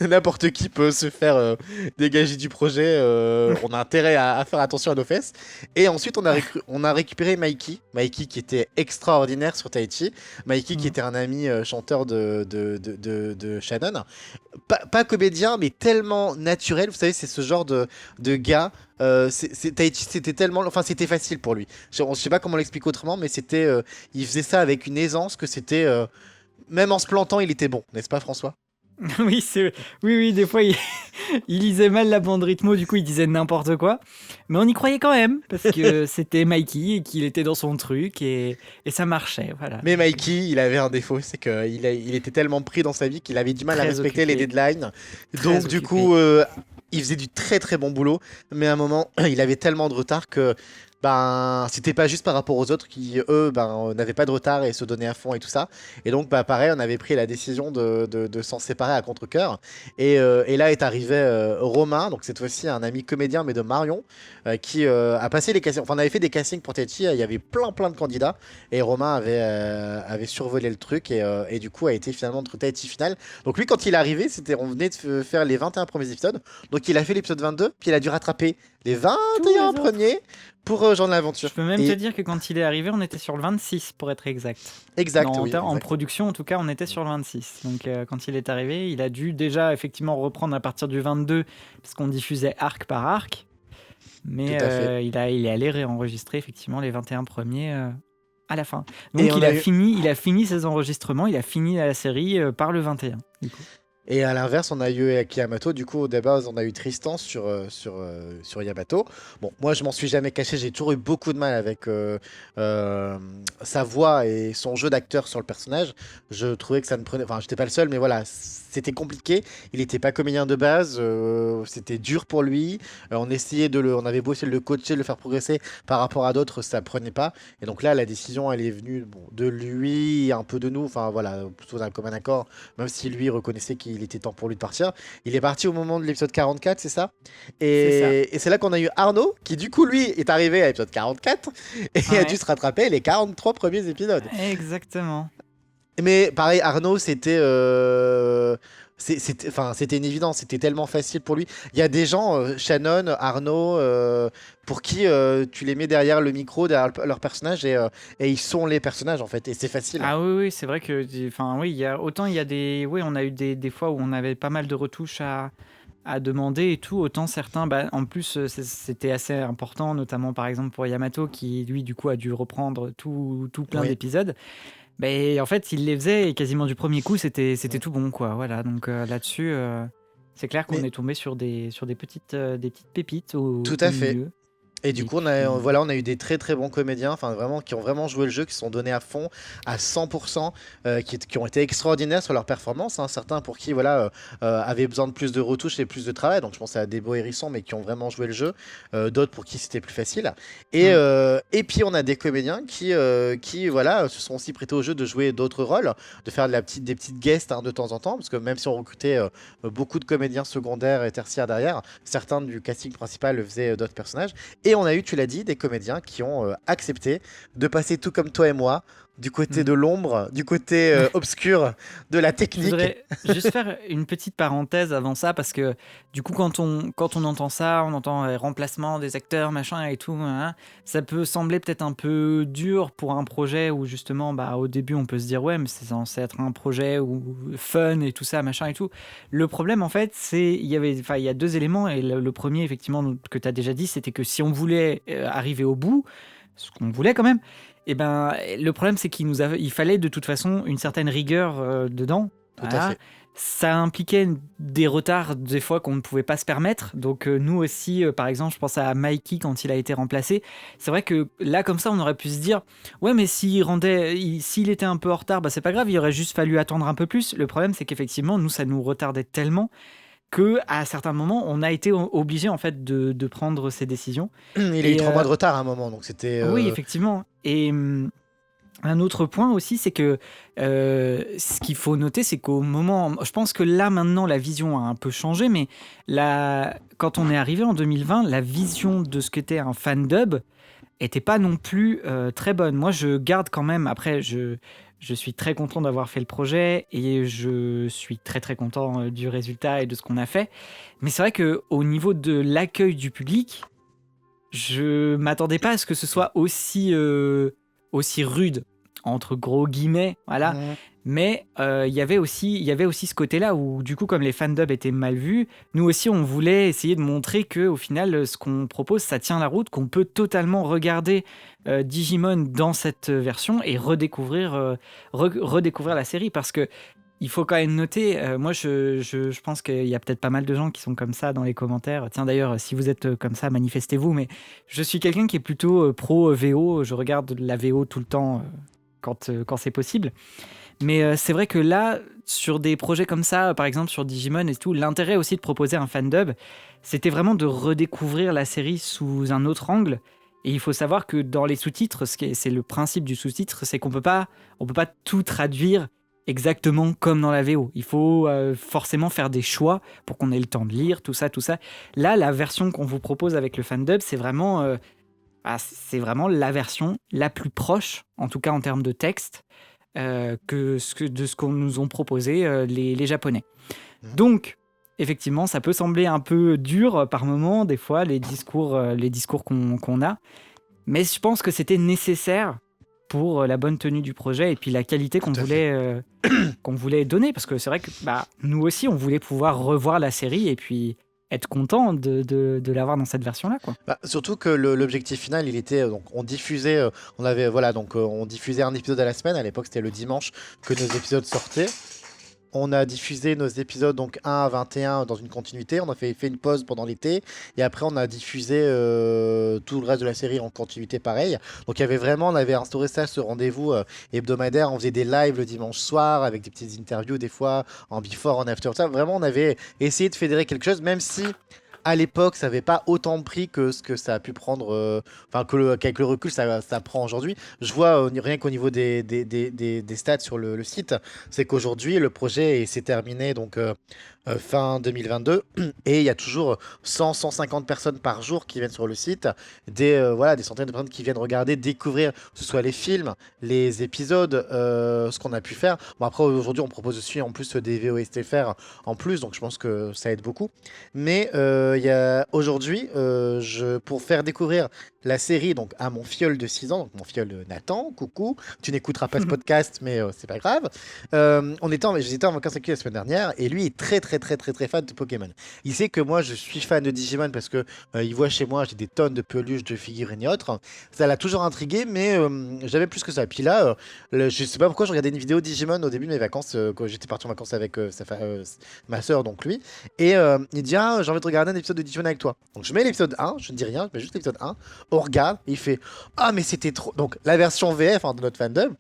n'importe qui peut se faire dégager du projet. On a intérêt à faire attention à nos fesses. Et ensuite on a récupéré Mikey qui était extraordinaire sur Taichi. Mikey qui Mhm. était un ami chanteur de Shannon. Pas comédien mais tellement naturel. Vous savez c'est ce genre de gars. Taichi, c'était tellement, enfin c'était facile pour lui. Je sais pas comment l'expliquer autrement, mais il faisait ça avec une aisance que c'était, même en se plantant, il était bon, n'est-ce pas François? Oui, oui, des fois, il lisait mal la bande rythmo, du coup, il disait n'importe quoi. Mais on y croyait quand même, parce que c'était Mikey et qu'il était dans son truc et ça marchait, voilà. Mais Mikey, il avait un défaut, c'est qu'il était tellement pris dans sa vie qu'il avait du mal à Très respecter les occupé, deadlines. très Donc du occupé. coup, il faisait du très très bon boulot, mais à un moment, il avait tellement de retard que ben, c'était pas juste par rapport aux autres qui, eux, ben, n'avaient pas de retard et se donnaient à fond et tout ça. Et donc, bah, pareil, on avait pris la décision de s'en séparer à contre-cœur. Et là est arrivé Romain, donc cette fois-ci un ami comédien, mais de Marion, qui a passé les castings. Enfin, on avait fait des castings pour Tetchi, il y avait plein de candidats. Et Romain avait survolé le truc et du coup a été finalement notre Tetchi final. Donc, lui, quand il est arrivé, on venait de faire les 21 premiers épisodes. Donc, il a fait l'épisode 22, puis il a dû rattraper les Tous les 21 autres. premiers pour Jean de Je l'Aventure. peux même te Et dire que quand il est arrivé, on était sur le 26 pour être exact. exact, oui, En exact. production, en tout cas, on était sur le 26. Donc quand il est arrivé, il a dû déjà effectivement reprendre à partir du 22, parce qu'on diffusait arc par arc. Tout Mais à fait. il est allé réenregistrer effectivement les 21 premiers à la fin. Et Donc on a eu, il a fini ses enregistrements, il a fini la série par le 21. Du coup. Et à l'inverse, on a eu Aki Yamato. Du coup, de base, on a eu Tristan sur Yamato. Bon, moi, je m'en suis jamais caché. J'ai toujours eu beaucoup de mal avec euh, sa voix et son jeu d'acteur sur le personnage. Je trouvais que ça ne prenait. Enfin, j'étais pas le seul, mais voilà, c'était compliqué. Il n'était pas comédien de base. C'était dur pour lui. On avait beau essayer de le coacher, de le faire progresser par rapport à d'autres, ça prenait pas. Et donc là, la décision, elle est venue bon, de lui, un peu de nous. Enfin, voilà, plutôt d'un commun accord. Même si lui reconnaissait qu'il était temps pour lui de partir. Il est parti au moment de l'épisode 44, c'est ça? C'est ça. Et c'est là qu'on a eu Arnaud, qui du coup, lui, est arrivé à l'épisode 44 et a dû Ouais, se rattraper les 43 premiers épisodes. exactement. Mais pareil, Arnaud, c'était une évidence, c'était tellement facile pour lui. Il y a des gens, Shannon, Arnaud, pour qui tu les mets derrière le micro, derrière leur personnage, et ils sont les personnages en fait, et c'est facile. Ah oui, oui, c'est vrai que, enfin oui, autant il y a oui, on a eu des fois où on avait pas mal de retouches à demander et tout, autant certains, bah, en plus, c'était assez important, notamment par exemple pour Yamato, qui lui, du coup, a dû reprendre tout plein Oui. d'épisodes. Mais en fait, il les faisait et quasiment du premier coup, c'était Mm. tout bon, quoi. Voilà, donc là-dessus, c'est clair qu'on Mais est tombé sur des petites pépites tout au à fait. milieu. Et du Et coup, puis, voilà, on a eu des très bons comédiens, enfin vraiment, qui ont vraiment joué le jeu, qui se sont donnés à fond, à 100%, qui ont été extraordinaires sur leur performance, hein. Certains pour qui voilà, avaient besoin de plus de retouches et plus de travail, donc je pense à des beaux hérissons, mais qui ont vraiment joué le jeu. D'autres pour qui c'était plus facile. hmm. Et puis on a des comédiens qui voilà, se sont aussi prêtés au jeu de jouer d'autres rôles, de faire des petites guests, hein, de temps en temps, parce que même si on recrutait beaucoup de comédiens secondaires et tertiaires derrière, certains du casting principal faisaient d'autres personnages. Et on a eu, tu l'as dit, des comédiens qui ont accepté de passer tout comme toi et moi, du côté Hmm. de l'ombre, du côté obscur de la Je technique. voudrais juste faire une petite parenthèse avant ça, parce que du coup, quand on entend ça, on entend remplacement des acteurs, machin et tout, hein, ça peut sembler peut-être un peu dur pour un projet où justement, bah, au début, on peut se dire, ouais, mais c'est censé être un projet où fun et tout ça, machin et tout. Le problème, en fait, il y a deux éléments, et le premier, effectivement, que tu as déjà dit, c'était que si on voulait arriver au bout, ce qu'on voulait quand même, et ben, le problème, c'est il fallait de toute façon une certaine rigueur dedans. Tout à Voilà. fait. Ça impliquait des retards des fois qu'on ne pouvait pas se permettre. Donc nous aussi, par exemple, je pense à Mikey quand il a été remplacé. C'est vrai que là, comme ça, on aurait pu se dire, ouais, mais s'il était un peu en retard, bah c'est pas grave, il aurait juste fallu attendre un peu plus. Le problème, c'est qu'effectivement, nous, ça nous retardait tellement que à certains moments, on a été obligé en fait de prendre ces décisions. Il a eu Et 3 mois de retard à un moment, donc c'était. oui, effectivement. Et un autre point aussi, c'est que ce qu'il faut noter, c'est qu'au moment, je pense que là maintenant la vision a un peu changé, mais quand on est arrivé en 2020, la vision de ce qu'était un fan dub était pas non plus très bonne. Moi, je garde quand même. Après, je suis très content d'avoir fait le projet et je suis très content du résultat et de ce qu'on a fait. Mais c'est vrai que au niveau de l'accueil du public, je m'attendais pas à ce que ce soit aussi rude, entre gros guillemets, voilà. Mm. Mais il y avait aussi ce côté-là où, du coup, comme les fandubs étaient mal vus, nous aussi, on voulait essayer de montrer que, au final, ce qu'on propose, ça tient la route, qu'on peut totalement regarder Digimon dans cette version et redécouvrir la série. Parce que il faut quand même noter, moi je pense qu'il y a peut-être pas mal de gens qui sont comme ça dans les commentaires. Tiens d'ailleurs, si vous êtes comme ça, manifestez-vous. Mais je suis quelqu'un qui est plutôt pro VO. Je regarde la VO tout le temps quand c'est possible. Mais c'est vrai que là, sur des projets comme ça, par exemple sur Digimon et tout, l'intérêt aussi de proposer un fandub, c'était vraiment de redécouvrir la série sous un autre angle. Et il faut savoir que dans les sous-titres, c'est le principe du sous-titre, c'est on peut pas tout traduire exactement comme dans la VO. Il faut forcément faire des choix pour qu'on ait le temps de lire, tout ça, tout ça. Là, la version qu'on vous propose avec le fandub, c'est vraiment la version la plus proche, en tout cas en termes de texte, de ce qu'on nous ont proposé les Japonais. Donc, effectivement, ça peut sembler un peu dur par moment, des fois, les discours qu'on a. Mais je pense que c'était nécessaire pour la bonne tenue du projet et puis la qualité qu'on voulait donner. Parce que c'est vrai que nous aussi, on voulait pouvoir revoir la série et puis être content de l'avoir dans cette version-là, quoi. Surtout que l'objectif final, il était donc on diffusait, on diffusait un épisode à la semaine. À l'époque, c'était le dimanche que nos épisodes sortaient. On a diffusé nos épisodes donc 1 à 21 dans une continuité. On a fait une pause pendant l'été et après on a diffusé tout le reste de la série en continuité pareil. Donc on avait instauré ça, ce rendez-vous hebdomadaire. On faisait des lives le dimanche soir avec des petites interviews des fois en before, en after. Ça, vraiment, on avait essayé de fédérer quelque chose, même si à l'époque, ça n'avait pas autant pris que ce que ça a pu prendre, qu'avec le recul, ça prend aujourd'hui. Je vois rien qu'au niveau des stats sur le site, c'est qu'aujourd'hui, le projet s'est terminé donc fin 2022 et il y a toujours 100-150 personnes par jour qui viennent sur le site, des centaines de personnes qui viennent regarder, découvrir, que ce soit les films, les épisodes, ce qu'on a pu faire. Bon, après, aujourd'hui, on propose aussi en plus des VOSTFR en plus, donc je pense que ça aide beaucoup. Mais aujourd'hui, pour faire découvrir la série donc, à mon filleul de 6 ans, donc mon filleul Nathan, coucou, tu n'écouteras pas ce podcast, mais c'est pas grave. J'étais en vacances avec lui la semaine dernière et lui est très très très très très fan de Pokémon. Il sait que moi je suis fan de Digimon parce que il voit chez moi j'ai des tonnes de peluches, de figurines et autres. Ça l'a toujours intrigué, mais jamais plus que ça. Puis là, je sais pas pourquoi je regardais une vidéo Digimon au début de mes vacances quand j'étais parti en vacances avec ma soeur, donc lui. Et il dit j'ai envie de regarder un épisode de Digimon avec toi. Donc je mets l'épisode 1, je ne dis rien, je mets juste l'épisode 1. On regarde, et il fait mais c'était trop. Donc la version VF de notre fandom.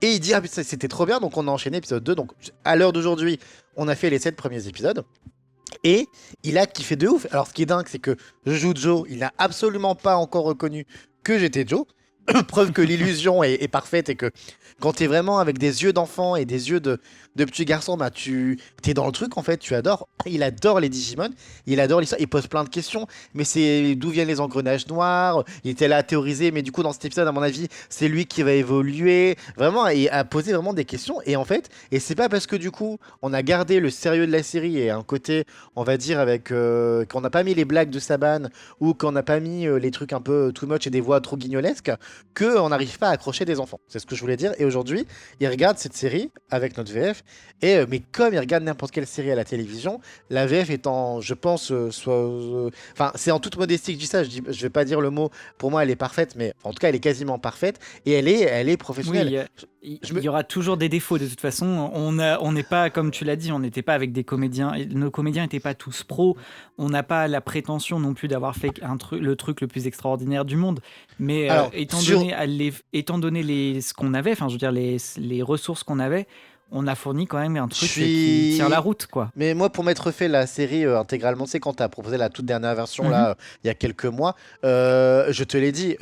Et il dit putain, c'était trop bien, donc on a enchaîné épisode 2. Donc à l'heure d'aujourd'hui, on a fait les 7 premiers épisodes. Et il a kiffé de ouf. Alors ce qui est dingue, c'est que je joue Joe, il n'a absolument pas encore reconnu que j'étais Joe. Preuve que l'illusion est parfaite et que quand t'es vraiment avec des yeux d'enfant et des yeux de petit garçon, tu t'es dans le truc en fait, tu adores. Il adore les Digimon, il adore l'histoire, il pose plein de questions. Mais c'est d'où viennent les engrenages noirs? Il était là à théoriser, mais du coup dans cet épisode, à mon avis, c'est lui qui va évoluer. Vraiment, et à poser vraiment des questions. Et en fait, et c'est pas parce que du coup, on a gardé le sérieux de la série et un côté, on va dire, avec qu'on n'a pas mis les blagues de Saban ou qu'on n'a pas mis les trucs un peu too much et des voix trop guignolesques, qu'on n'arrive pas à accrocher des enfants. C'est ce que je voulais dire. Et aujourd'hui, ils regardent cette série avec notre VF. Mais comme ils regardent n'importe quelle série à la télévision, la VF étant, je pense, c'est en toute modestie que je dis ça. Je vais pas dire le mot. Pour moi, elle est parfaite, mais en tout cas, elle est quasiment parfaite. Et elle est professionnelle. Oui, il y aura toujours des défauts de toute façon. On n'est pas, comme tu l'as dit, on n'était pas avec des comédiens. Nos comédiens n'étaient pas tous pros. On n'a pas la prétention non plus d'avoir fait le truc le plus extraordinaire du monde. Mais Alors, étant donné ce qu'on avait, enfin, je veux dire les ressources qu'on avait, on a fourni quand même un truc qui tient la route, quoi. Mais moi, pour m'être fait la série intégralement, c'est quand tu as proposé la toute dernière version, là, il y a quelques mois, je te l'ai dit,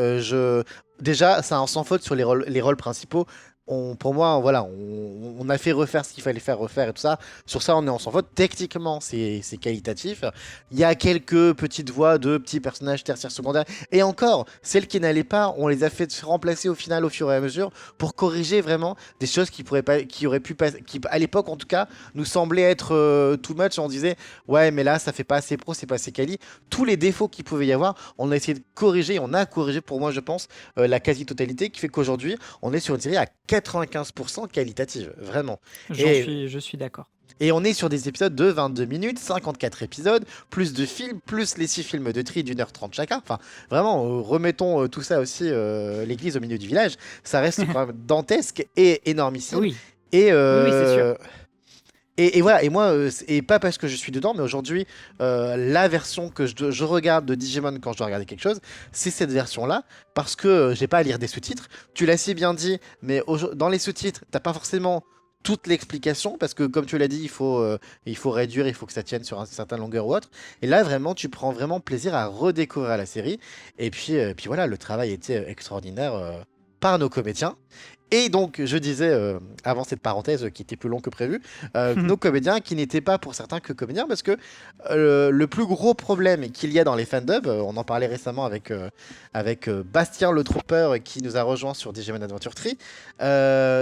déjà, c'est un sans faute sur les rôles principaux. Pour moi, voilà, on a fait refaire ce qu'il fallait faire refaire et tout ça. Sur ça, on est en sans faute. Techniquement, c'est qualitatif. Il y a quelques petites voix de petits personnages tertiaires, secondaires. Et encore, celles qui n'allaient pas, on les a fait remplacer au final, au fur et à mesure, pour corriger vraiment des choses qui auraient pu passer, qui à l'époque en tout cas, nous semblaient être too much. On disait, ouais, mais là, ça fait pas assez pro, c'est pas assez quali. Tous les défauts qu'il pouvait y avoir, on a essayé de corriger. On a corrigé, pour moi, je pense, la quasi-totalité, qui fait qu'aujourd'hui, on est sur une série à 95% qualitative, vraiment. Je suis d'accord. Et on est sur des épisodes de 22 minutes, 54 épisodes, plus de films, plus les 6 films de tri d'1h30 chacun. Enfin, vraiment, remettons tout ça aussi, l'église au milieu du village. Ça reste quand même dantesque et énormissime. Oui, et, oui, c'est sûr. Et voilà, et moi, et pas parce que je suis dedans, mais aujourd'hui, la version que je regarde de Digimon quand je dois regarder quelque chose, c'est cette version-là, parce que j'ai pas à lire des sous-titres. Tu l'as si bien dit, mais dans les sous-titres, t'as pas forcément toute l'explication parce que comme tu l'as dit, il faut réduire, il faut que ça tienne sur une certaine longueur ou autre. Et là, vraiment, tu prends vraiment plaisir à redécouvrir la série. Et puis voilà, le travail était extraordinaire par nos comédiens. Et donc, je disais, avant cette parenthèse qui était plus longue que prévu, nos comédiens qui n'étaient pas pour certains que comédiens, parce que le plus gros problème qu'il y a dans les fandubs, on en parlait récemment avec Bastien le Trooper qui nous a rejoint sur Digimon Adventure 3,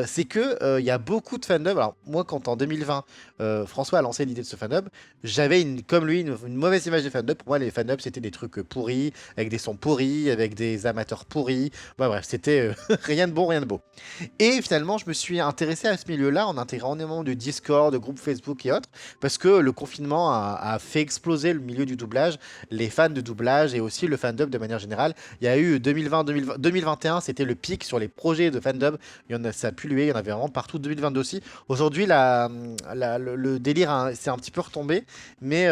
c'est que il y a beaucoup de fandubs. Alors, moi, quand en 2020, François a lancé l'idée de ce fandub, j'avais comme lui une mauvaise image des fandubs. Pour moi, les fandubs, c'était des trucs pourris, avec des sons pourris, avec des amateurs pourris. Bah, bref, c'était rien de bon, rien de beau. Et finalement, je me suis intéressé à ce milieu-là en intégrant énormément de Discord, de groupes Facebook et autres, parce que le confinement a fait exploser le milieu du doublage, les fans de doublage et aussi le fandub de manière générale. Il y a eu 2020, 2021, c'était le pic sur les projets de fandub. Ça a pullué, il y en avait vraiment partout. 2022 aussi. Aujourd'hui, le délire s'est un petit peu retombé, mais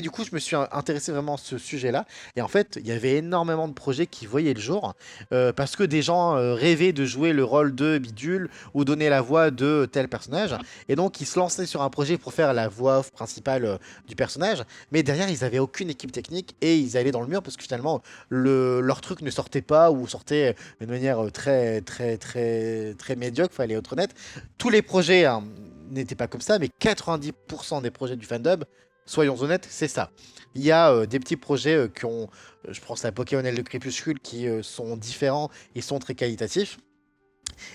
du coup, je me suis intéressé vraiment à ce sujet-là. Et en fait, il y avait énormément de projets qui voyaient le jour parce que des gens rêvaient de jouer le rôle de bidule ou donner la voix de tel personnage. Et donc, ils se lançaient sur un projet pour faire la voix off principale du personnage. Mais derrière, ils avaient aucune équipe technique et ils allaient dans le mur parce que finalement, leur truc ne sortait pas ou sortait de manière très, très, très, très médiocre, fallait être honnête. Tous les projets hein, n'étaient pas comme ça, mais 90% des projets du fandub, soyons honnêtes, c'est ça. Il y a des petits projets qui ont, je pense à Pokémon et le Crépuscule, qui sont différents et sont très qualitatifs.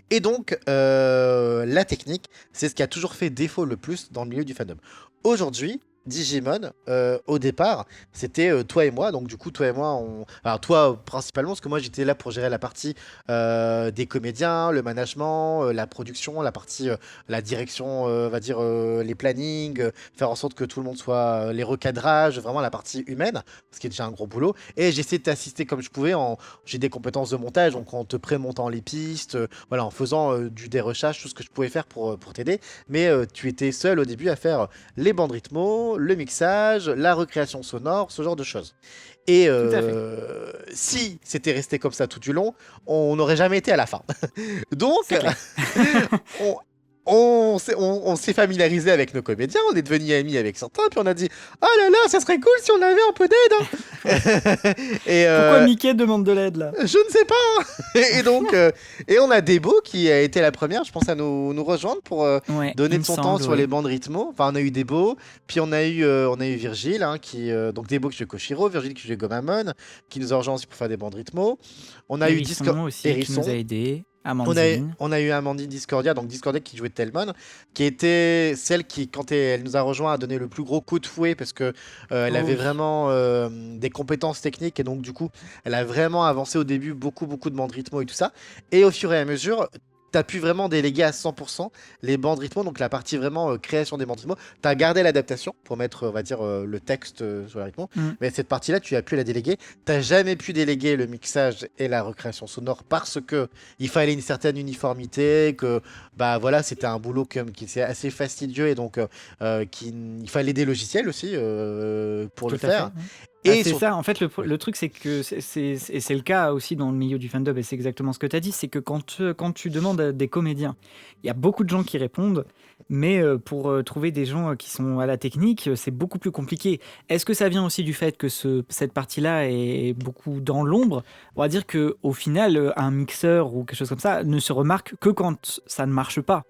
Et donc, la technique, c'est ce qui a toujours fait défaut le plus dans le milieu du fandom. Aujourd'hui, Digimon, au départ, c'était toi et moi. Donc, du coup, toi et moi, alors toi principalement, parce que moi j'étais là pour gérer la partie des comédiens, le management, la production, la partie, la direction, on va dire les plannings, faire en sorte que tout le monde soit, les recadrages, vraiment la partie humaine, ce qui est déjà un gros boulot. Et j'essaie de t'assister comme je pouvais. J'ai des compétences de montage, donc en te prémontant les pistes, voilà, en faisant des recherches, tout ce que je pouvais faire pour t'aider. Mais tu étais seul au début à faire les bandes rythmo, le mixage, la recréation sonore, ce genre de choses. Et Tout à fait. si c'était resté comme ça tout du long, on n'aurait jamais été à la fin. Donc, C'est clair. on, on s'est familiarisé avec nos comédiens, on est devenus amis avec certains, puis on a dit ah là là, ça serait cool si on avait un peu d'aide. Hein. Et Pourquoi Mickey demande de l'aide là? je ne sais pas. Et donc, et on a Debo qui a été la première, je pense, à nous rejoindre pour Ouais, donner il de me son temps semble, sur les oui. bandes rythmo. Enfin, on a eu Debo, puis on a eu Virgile, hein, donc Debo qui joue Koshiro, Virgile qui joue Gomamon, qui nous a rejoint aussi pour faire des bandes rythmo. On a eu Hérisson aussi qui nous a Hérisson. aidés. Amandine. On a eu Amandine Discordia, donc Discordia qui jouait Telmon, qui était celle qui, quand elle nous a rejoint, a donné le plus gros coup de fouet parce que elle Oh avait oui. vraiment des compétences techniques et donc du coup, elle a vraiment avancé au début beaucoup de bandes rythmo et tout ça. Et au fur et à mesure, t'as pu vraiment déléguer à 100% les bandes rythmo, donc la partie vraiment création des bandes rythmo. T'as gardé l'adaptation pour mettre, on va dire, le texte sur la rythmo, Mm. mais cette partie-là, tu as pu la déléguer. T'as jamais pu déléguer le mixage et la recréation sonore parce que il fallait une certaine uniformité, que bah voilà, c'était un boulot qui était assez fastidieux et donc il fallait des logiciels aussi pour le Tout à fait. faire. Ouais. Bah, Et c'est sur... ça, en fait, Oui, le truc, c'est que et c'est le cas aussi dans le milieu du fandom, et c'est exactement ce que tu as dit, c'est que quand tu demandes à des comédiens, il y a beaucoup de gens qui répondent, mais pour trouver des gens qui sont à la technique, c'est beaucoup plus compliqué. Est-ce que ça vient aussi du fait que cette partie-là est beaucoup dans l'ombre? On va dire que au final, un mixeur ou quelque chose comme ça ne se remarque que quand ça ne marche pas.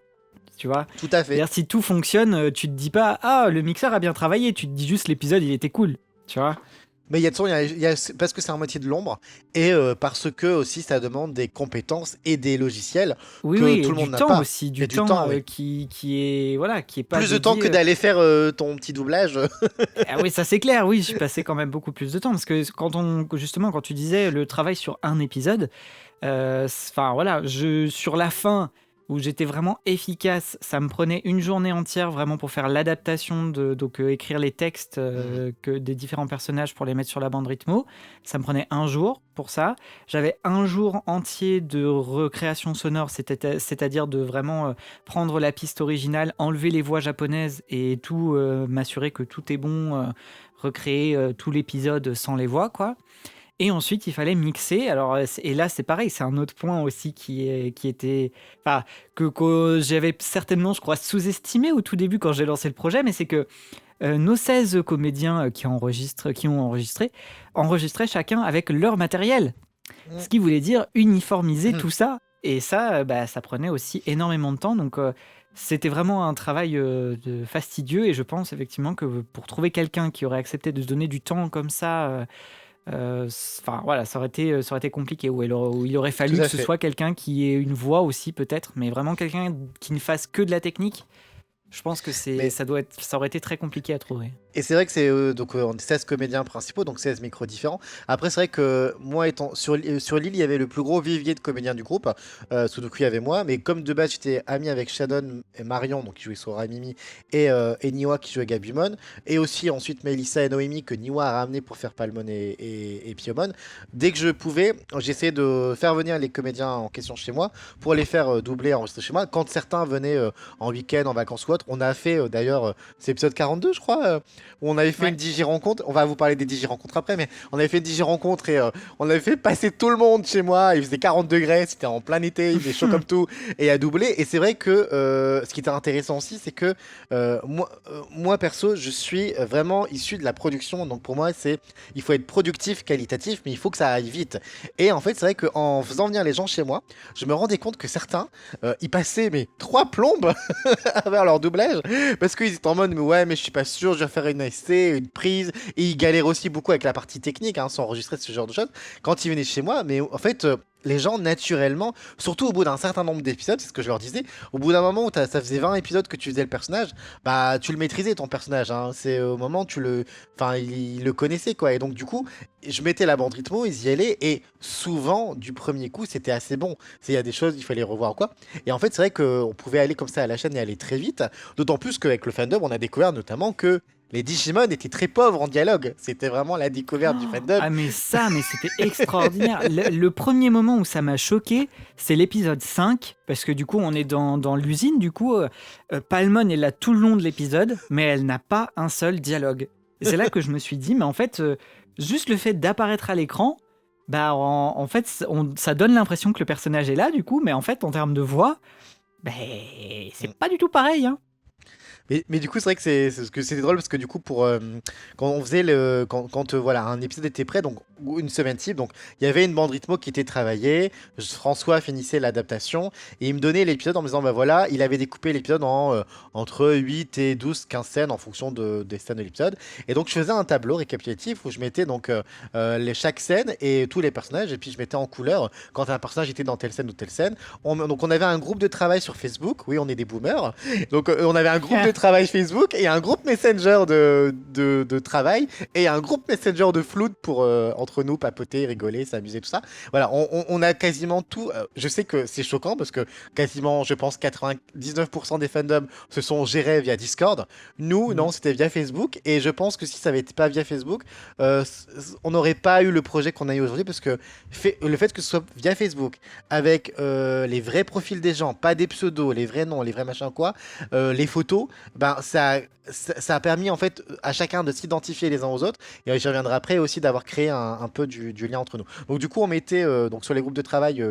Tu vois? tout à fait. C'est-à-dire, si tout fonctionne, tu te dis pas, ah, le mixeur a bien travaillé, tu te dis juste l'épisode, il était cool. Tu vois? Mais il y a de son, parce que c'est un métier de l'ombre et parce que aussi ça demande des compétences et des logiciels Oui, que oui, tout et le monde du n'a temps pas. aussi, Il y a du du temps temps, oui. qui est voilà, qui est pas Plus de temps que dédié. d'aller faire ton petit doublage. Ah oui, ça c'est clair. Oui, je passais quand même beaucoup plus de temps parce que justement quand tu disais le travail sur un épisode, enfin voilà, sur la fin où j'étais vraiment efficace, ça me prenait une journée entière vraiment pour faire l'adaptation donc écrire les textes Mhm. des différents personnages pour les mettre sur la bande rythmo. Ça me prenait un jour pour ça. J'avais un jour entier de recréation sonore, c'est-à-dire de vraiment prendre la piste originale, enlever les voix japonaises et tout m'assurer que tout est bon, recréer tout l'épisode sans les voix, quoi. Et ensuite, il fallait mixer. Alors, et là, c'est pareil, c'est un autre point aussi qui était, enfin, que j'avais certainement, je crois, sous-estimé au tout début quand j'ai lancé le projet, mais c'est que nos 16 comédiens qui ont enregistraient chacun avec leur matériel. Ce qui voulait dire uniformiser tout ça. Et ça, ça prenait aussi énormément de temps. Donc, c'était vraiment un travail fastidieux. Et je pense effectivement que pour trouver quelqu'un qui aurait accepté de se donner du temps comme ça, voilà, ça aurait été compliqué. Où il aurait fallu Tout à que ce fait. soit quelqu'un qui ait une voix aussi, peut-être, mais vraiment quelqu'un qui ne fasse que de la technique. Je pense que Mais ça aurait été très compliqué à trouver. Et c'est vrai que c'est donc on est 16 comédiens principaux, donc 16 micros différents. Après, c'est vrai que moi, étant sur l'île, il y avait le plus gros vivier de comédiens du groupe. Sudoku, il y avait moi, mais comme de base, j'étais ami avec Shannon et Marion, donc qui jouait Sora et Mimi, et Niwa qui jouait Gabumon, et aussi ensuite Melissa et Noémie que Niwa a ramené pour faire Palmon et Piomon. Dès que je pouvais, j'essayais de faire venir les comédiens en question chez moi pour les faire doubler, enregistrer chez moi. Quand certains venaient en week-end, en vacances ou autre, on a fait d'ailleurs, c'est épisode 42, je crois. Où on avait fait Ouais. une digi-rencontre. On va vous parler des digi-rencontres après, mais on avait fait une digi-rencontre et on avait fait passer tout le monde chez moi. Il faisait 40 degrés, c'était en plein été, il faisait chaud comme tout, et à doubler. Et c'est vrai que ce qui était intéressant aussi, c'est que moi perso, je suis vraiment issu de la production. Donc pour moi, il faut être productif, qualitatif, mais il faut que ça aille vite. Et en fait, c'est vrai qu'en faisant venir les gens chez moi, je me rendais compte que certains, ils passaient mais 3 plombes à faire leur doublage parce qu'ils étaient en mode mais ouais mais je suis pas sûr, je vais faire une ASC, une prise, et ils galèrent aussi beaucoup avec la partie technique, hein, sans enregistrer ce genre de choses quand ils venaient chez moi. Mais en fait les gens naturellement, surtout au bout d'un certain nombre d'épisodes, c'est ce que je leur disais, au bout d'un moment où ça faisait 20 épisodes que tu faisais le personnage, bah tu le maîtrisais ton personnage, hein. C'est au moment où enfin il le connaissait quoi, et donc du coup je mettais la bande rythmo, ils y allaient, et souvent du premier coup c'était assez bon. Il y a des choses il fallait revoir quoi, et en fait c'est vrai qu'on pouvait aller comme ça à la chaîne et aller très vite, d'autant plus qu'avec le fandom on a découvert notamment que les Digimon étaient très pauvres en dialogue. C'était vraiment la découverte du fandom. Ah mais c'était extraordinaire. Le premier moment où ça m'a choqué, c'est l'épisode 5, parce que du coup on est dans l'usine, du coup Palmon est là tout le long de l'épisode, mais elle n'a pas un seul dialogue. Et c'est là que je me suis dit, mais en fait, juste le fait d'apparaître à l'écran, bah en fait ça donne l'impression que le personnage est là, du coup, mais en fait en termes de voix, bah, c'est pas du tout pareil, hein. Mais du coup, c'est vrai que c'était drôle parce que du coup, quand on faisait voilà, un épisode était prêt, donc ou une semaine type, donc il y avait une bande rythmo qui était travaillée. François finissait l'adaptation et il me donnait l'épisode en me disant bah voilà, il avait découpé l'épisode entre 8 et 12, 15 scènes en fonction des scènes de l'épisode. Et donc je faisais un tableau récapitulatif où je mettais donc chaque scène et tous les personnages, et puis je mettais en couleur quand un personnage était dans telle scène ou telle scène. Donc on avait un groupe de travail sur Facebook. Oui, on est des boomers. Donc on avait un groupe de travail Facebook et un groupe Messenger de travail et un groupe Messenger de flood pour entre nous papoter, rigoler, s'amuser, tout ça. Voilà, on a quasiment tout. Je sais que c'est choquant parce que quasiment, je pense, 99% des fandoms se sont gérés via Discord. Nous, non, c'était via Facebook, et je pense que si ça avait été pas via Facebook, on n'aurait pas eu le projet qu'on a eu aujourd'hui, parce que le fait que ce soit via Facebook, avec les vrais profils des gens, pas des pseudos, les vrais noms, les vrais machins quoi, les photos, ben ça a permis en fait à chacun de s'identifier les uns aux autres, et j'y reviendrai après aussi d'avoir créé un peu du lien entre nous. Donc du coup on mettait donc sur les groupes de travail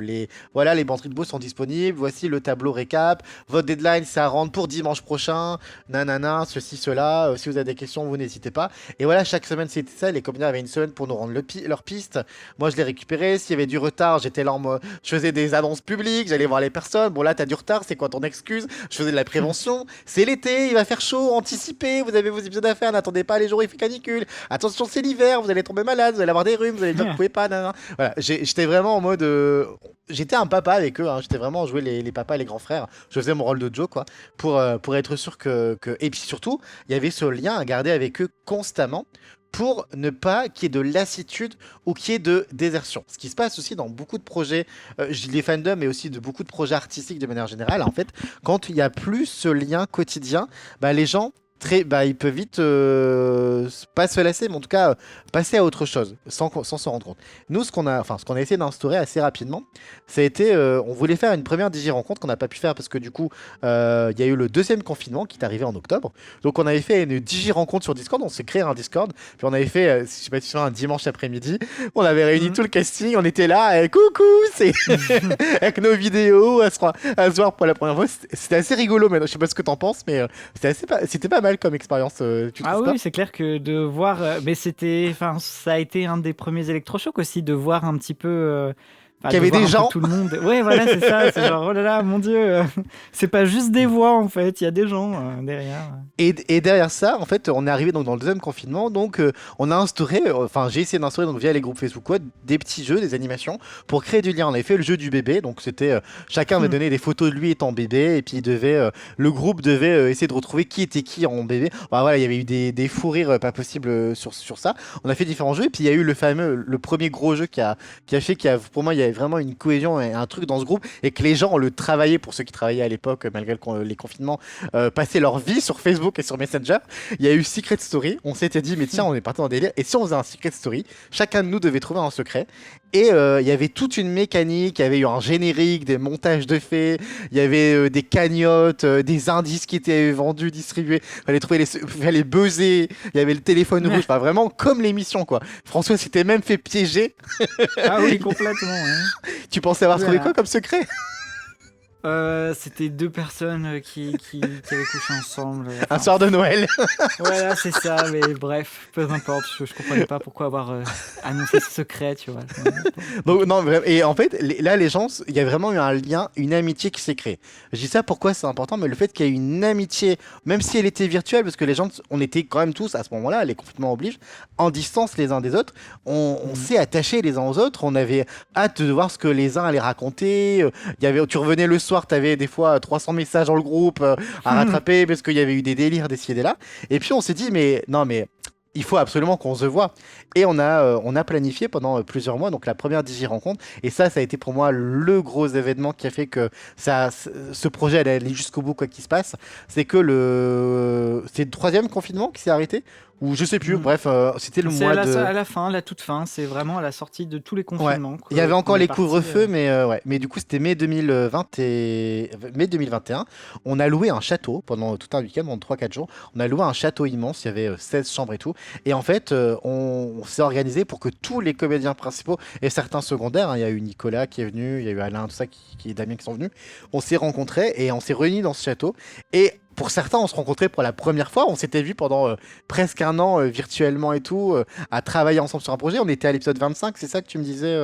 voilà, les bandes de boss sont disponibles, voici le tableau récap, votre deadline c'est à rendre pour dimanche prochain, nanana, ceci, cela, si vous avez des questions vous n'hésitez pas. Et voilà, chaque semaine c'était ça, les comédiens avaient une semaine pour nous rendre leur piste, moi je les récupérais, s'il y avait du retard j'étais là je faisais des annonces publiques, j'allais voir les personnes, bon là t'as du retard, c'est quoi ton excuse, je faisais de la prévention, c'est l'été, il va faire chaud, anticipez, vous avez vos épisodes à faire, n'attendez pas les jours où il fait canicule, attention c'est l'hiver, vous allez tomber malade, vous allez avoir des rhumes, vous allez dire que vous pouvez pas, nanana. Voilà, j'étais vraiment en mode j'étais un papa avec eux, hein. J'étais vraiment jouer les papas et les grands frères. Je faisais mon rôle de Joe, quoi, pour être sûr Et puis surtout, il y avait ce lien à garder avec eux constamment pour ne pas qu'il y ait de lassitude ou qu'il y ait de désertion. Ce qui se passe aussi dans beaucoup de projets, je dis les fandoms, mais aussi de beaucoup de projets artistiques de manière générale, en fait, quand il n'y a plus ce lien quotidien, bah, les gens il peut vite pas se lasser, mais en tout cas passer à autre chose sans s'en rendre compte. Nous, ce qu'on a essayé d'instaurer assez rapidement, ça a été, on voulait faire une première digi-rencontre qu'on n'a pas pu faire parce que du coup, il y a eu le deuxième confinement qui est arrivé en octobre. Donc on avait fait une digi-rencontre sur Discord, on s'est créé un Discord, puis on avait fait, je sais pas si tu te souviens, un dimanche après-midi, on avait réuni tout le casting, on était là, coucou, c'est avec nos vidéos à se voir pour la première fois. C'était assez rigolo, mais je sais pas ce que t'en penses, mais c'était pas mal comme expérience, tu Ah trouves pas? oui, c'est clair que de voir, mais enfin, ça a été un des premiers électrochocs aussi, de voir un petit peu, Qu'il y de avait voir des un peu gens. tout le monde. Ouais, voilà, c'est ça. C'est genre, oh là là, mon Dieu, c'est pas juste des voix en fait, il y a des gens derrière. Et derrière ça, en fait, on est arrivé donc dans le deuxième confinement, donc on a instauré, enfin j'ai essayé d'instaurer donc via les groupes Facebook quoi, des petits jeux, des animations pour créer du lien. On avait fait le jeu du bébé, donc c'était chacun avait donné des photos de lui étant bébé et puis le groupe devait essayer de retrouver qui était qui en bébé. Enfin, voilà, il y avait eu des fous rires pas possibles sur ça. On a fait différents jeux et puis il y a eu le premier gros jeu qui a fait pour moi il y avait vraiment une cohésion et un truc dans ce groupe et que les gens le travaillaient pour ceux qui travaillaient à l'époque malgré les confinements passaient leur vie sur Facebook et sur Messenger. Il y a eu Secret Story. On s'était dit, mais tiens, on est parti en délire. Et si on faisait un Secret Story, chacun de nous devait trouver un secret. Et il y avait toute une mécanique. Il y avait eu un générique, des montages de faits. Il y avait des cagnottes, des indices qui étaient vendus, distribués. Fallait buzzer. Il y avait le téléphone rouge. Enfin, vraiment comme l'émission, quoi. François s'était même fait piéger. Ah oui, complètement. Ouais. Tu pensais avoir trouvé quoi comme secret? C'était deux personnes qui avaient couché ensemble. Un Enfin, soir de Noël. voilà, c'est ça, mais bref, peu importe, je comprenais pas pourquoi avoir annoncé ce secret, tu vois. Donc, non, et en fait, là, les gens, il y a vraiment eu un lien, une amitié qui s'est créée. Je dis ça pourquoi c'est important, mais le fait qu'il y ait une amitié, même si elle était virtuelle, parce que les gens, on était quand même tous, à ce moment-là, les confinements obligent, en distance les uns des autres, on s'est attachés les uns aux autres, on avait hâte de voir ce que les uns allaient raconter. Tu revenais le soir, tu avais des fois 300 messages dans le groupe à rattraper, parce qu'il y avait eu des délires des ci et des là. Et puis on s'est dit, mais non, mais il faut absolument qu'on se voit. Et on a planifié pendant plusieurs mois, donc la première Digi-rencontre. Et ça a été pour moi le gros événement qui a fait que ce projet allait aller jusqu'au bout, quoi qu'il se passe. C'est le troisième confinement qui s'est arrêté, ou je sais plus, bref, c'était le C'est mois à la fin, la toute fin, c'est vraiment à la sortie de tous les Ouais, confinements. il y avait qu'on encore est les parti, couvre-feux, mais ouais. Mais du coup, c'était mai 2020 mai 2021. On a loué un château pendant tout un week-end, pendant 3-4 jours. On a loué un château immense, il y avait 16 chambres et tout. Et en fait, on s'est organisé pour que tous les comédiens principaux et certains secondaires, hein, il y a eu Nicolas qui est venu, il y a eu Alain, tout ça, qui est Damien qui sont venus. On s'est rencontrés et on s'est réunis dans ce château. Et pour certains, on se rencontrait pour la première fois. On s'était vus pendant presque un an virtuellement et tout, à travailler ensemble sur un projet. On était à l'épisode 25, c'est ça que tu me disais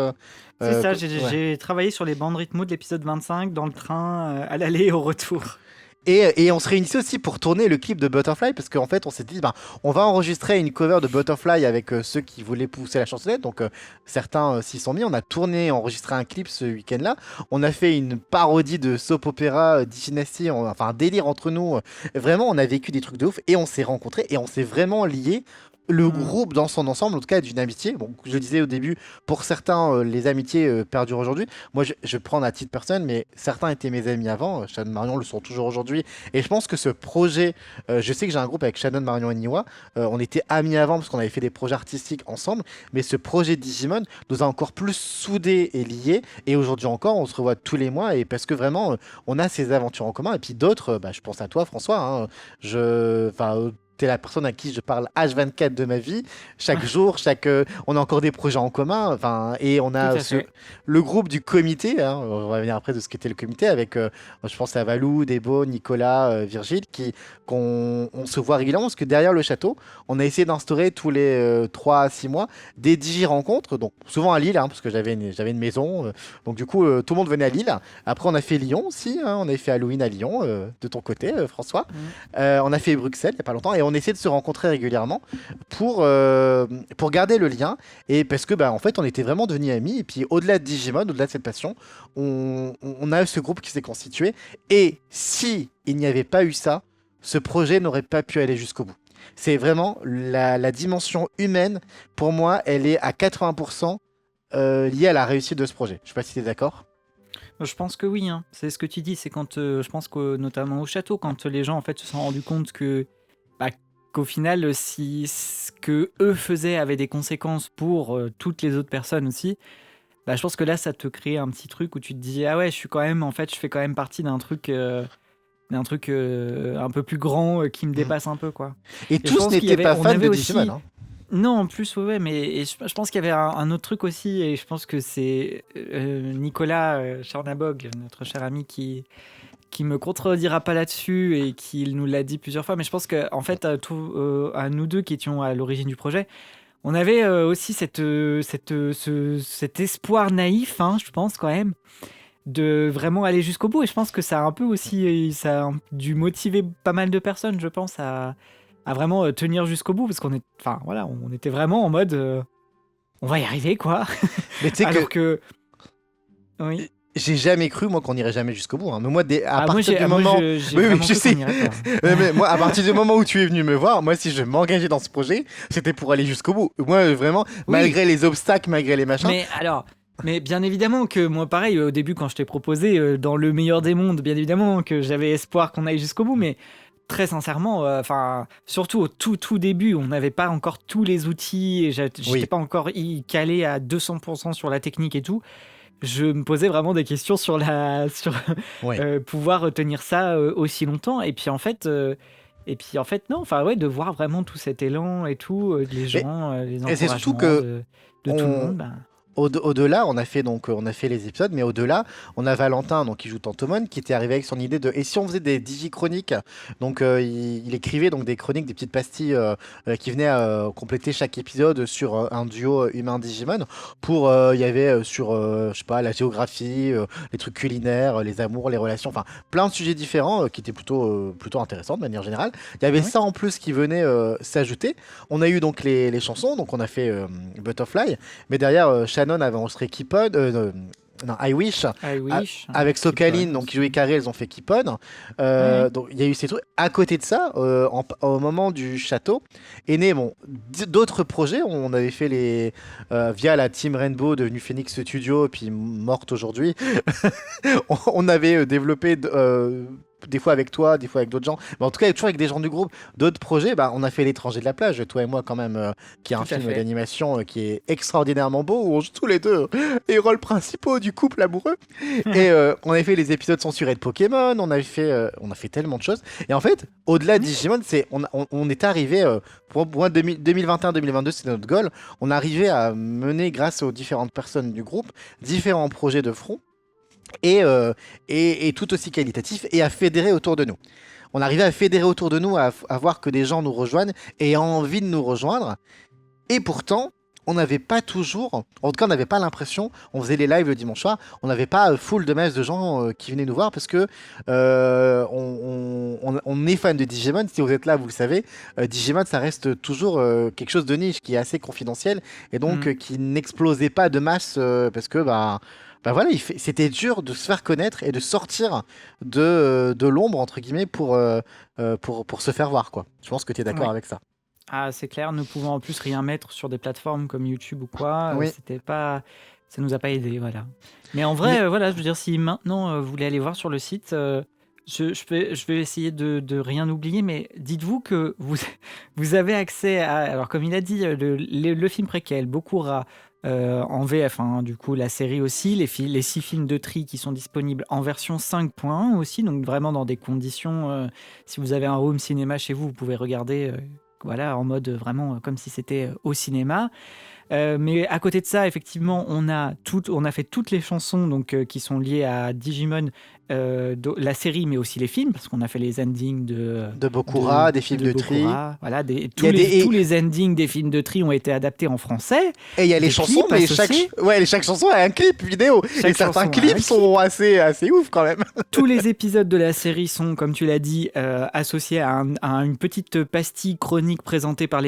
C'est ça, ouais. j'ai travaillé sur les bandes rythmo de l'épisode 25 dans le train à l'aller et au retour. Et on se réunissait aussi pour tourner le clip de Butterfly parce qu'en fait on s'est dit ben, on va enregistrer une cover de Butterfly avec ceux qui voulaient pousser la chansonnette, donc certains s'y sont mis. On a tourné, enregistré un clip ce week-end-là. On a fait une parodie de soap opéra Dynasty, enfin un délire entre nous. Vraiment on a vécu des trucs de ouf et on s'est rencontrés et on s'est vraiment liés. Le groupe dans son ensemble, en tout cas, d'une amitié. Bon, je le disais au début, pour certains, les amitiés perdurent aujourd'hui. Moi, je prends à titre personnel, mais certains étaient mes amis avant. Shannon, Marion le sont toujours aujourd'hui. Et je pense que ce projet, je sais que j'ai un groupe avec Shannon, Marion et Niwa. On était amis avant parce qu'on avait fait des projets artistiques ensemble. Mais ce projet Digimon nous a encore plus soudés et liés. Et aujourd'hui encore, on se revoit tous les mois. Et parce que vraiment, on a ces aventures en commun. Et puis d'autres, bah, je pense à toi, François. Hein, T'es la personne à qui je parle H24 de ma vie. Chaque jour, on a encore des projets en commun. Enfin, et on Tout a à fait. le groupe du comité. Hein, on va venir après de ce qu'était le comité avec, je pense à Valou, Debo, Nicolas, Virgile, on se voit régulièrement parce que derrière le château, on a essayé d'instaurer tous les 3 à 6 mois des digi-rencontres. Donc souvent à Lille, hein, parce que j'avais une maison. Donc du coup, tout le monde venait à Lille. Après, on a fait Lyon aussi. Hein, on avait fait Halloween à Lyon, de ton côté, François. On a fait Bruxelles il n'y a pas longtemps et on essaie de se rencontrer régulièrement pour garder le lien et parce que bah, en fait on était vraiment devenus amis et puis au-delà de Digimon, au-delà de cette passion, on a ce groupe qui s'est constitué et si il n'y avait pas eu ça, ce projet n'aurait pas pu aller jusqu'au bout. C'est vraiment la dimension humaine, pour moi, elle est à 80% liée à la réussite de ce projet. Je sais pas si tu es d'accord. Je pense que oui, hein. C'est ce que tu dis, c'est quand je pense que notamment au château, quand les gens en fait se sont rendus compte qu'au final, si ce que eux faisaient avait des conséquences pour toutes les autres personnes aussi, bah, je pense que là, ça te crée un petit truc où tu te dis, ah ouais, je fais quand même partie d'un truc un peu plus grand qui me Mm. dépasse un peu, quoi. Et Et je tous pense qu'il y n'étaient avait, pas on fans avait de Digimon. aussi, Hein. non, en plus, ouais, mais et je pense qu'il y avait un autre truc aussi, et je pense que c'est Nicolas Charnabog, notre cher ami, qui me contredira pas là-dessus et qui nous l'a dit plusieurs fois, mais je pense qu'en fait, à nous deux qui étions à l'origine du projet, on avait aussi cet espoir naïf, hein, je pense quand même, de vraiment aller jusqu'au bout. Et je pense que ça a un peu aussi, ça a dû motiver pas mal de personnes, je pense, à vraiment tenir jusqu'au bout, parce enfin voilà, on était vraiment en mode, on va y arriver, quoi. Mais tu sais Alors que oui. j'ai jamais cru, moi, qu'on irait jamais jusqu'au bout. Hein. Mais moi, à Moi, partir du moi, moment... j'ai Oui, vraiment je cru sais. qu'on irait pas. Mais moi, à partir du moment où tu es venu me voir, moi, si je m'engageais dans ce projet, c'était pour aller jusqu'au bout. Moi, vraiment, Oui. malgré les obstacles, malgré les machins... Mais bien évidemment que moi, pareil, au début, quand je t'ai proposé, dans le meilleur des mondes, bien évidemment que j'avais espoir qu'on aille jusqu'au bout, mais très sincèrement, surtout au tout début, on n'avait pas encore tous les outils, et j'étais Oui. pas encore calé à 200% sur la technique et tout. Je me posais vraiment des questions sur Oui. pouvoir tenir ça aussi longtemps. Et puis en fait, non, enfin ouais, de voir vraiment tout cet élan et tout, les gens, les Et c'est surtout encouragements que de tout le monde. Ben, au-delà, on a fait les épisodes, mais au-delà, on a Valentin, donc qui joue Tantomon, qui était arrivé avec son idée de et si on faisait des digichroniques. Donc il écrivait donc des chroniques, des petites pastilles qui venaient compléter chaque épisode sur un duo humain Digimon. Pour il y avait sur je sais pas, la géographie, les trucs culinaires, les amours, les relations, enfin plein de sujets différents qui étaient plutôt intéressants de manière générale. Il y avait ouais. ça en plus qui venait s'ajouter. On a eu donc les chansons, donc on a fait Butterfly, mais derrière Shannon avait enregistré Keep On, non, I Wish, avec Socaline, donc qui jouait Carré, elles ont fait Keep On. Donc il y a eu ces trucs. À côté de ça, au moment du château, est né d'autres projets. On avait fait via la Team Rainbow devenue Phoenix Studio, puis morte aujourd'hui. On avait développé des fois avec toi, des fois avec d'autres gens, mais en tout cas toujours avec des gens du groupe, d'autres projets. Bah, on a fait L'étranger de la plage, toi et moi quand même, qui est un film d'animation qui est extraordinairement beau, où on joue tous les deux les rôles principaux du couple amoureux. Et on avait fait les épisodes censurés de Pokémon, on a fait tellement de choses. Et en fait, au-delà de Digimon, on est arrivé, pour moi 2021-2022, c'est notre goal, on est arrivé à mener, grâce aux différentes personnes du groupe, différents projets de front. Et tout aussi qualitatif, et à fédérer autour de nous. On arrivait à fédérer autour de nous, à voir que des gens nous rejoignent et envie de nous rejoindre. Et pourtant, on n'avait pas toujours, en tout cas on n'avait pas l'impression, on faisait les lives le dimanche soir, on n'avait pas full de masse de gens qui venaient nous voir, parce que on est fan de Digimon. Si vous êtes là, vous le savez, Digimon, ça reste toujours quelque chose de niche, qui est assez confidentiel, et donc qui n'explosait pas de masse, parce que voilà, c'était dur de se faire connaître et de sortir de l'ombre, entre guillemets, pour se faire voir, quoi. Je pense que tu es d'accord avec ça. Ah, c'est clair, ne pouvant en plus rien mettre sur des plateformes comme YouTube ou quoi, Oui. ça nous a pas aidé, voilà. Mais en vrai, voilà, je veux dire, si maintenant vous voulez aller voir sur le site, je vais essayer de rien oublier, mais dites-vous que vous avez accès à, alors comme il a dit, le film préquel, Bokura, en VF, hein, du coup la série aussi, les 6 films de tri qui sont disponibles en version 5.1 aussi, donc vraiment dans des conditions, si vous avez un home cinéma chez vous, vous pouvez regarder voilà, en mode vraiment comme si c'était au cinéma. Mais à côté de ça, effectivement, on a fait toutes les chansons donc, qui sont liées à Digimon, la série, mais aussi les films, parce qu'on a fait les endings de Bokura, des films de tri. Voilà, tous les endings des films de tri ont été adaptés en français. Et il y a les chansons, mais chaque chanson a un clip vidéo. Et certains clips sont assez ouf quand même. Tous les épisodes de la série sont, comme tu l'as dit, associés à une petite pastille chronique présentée par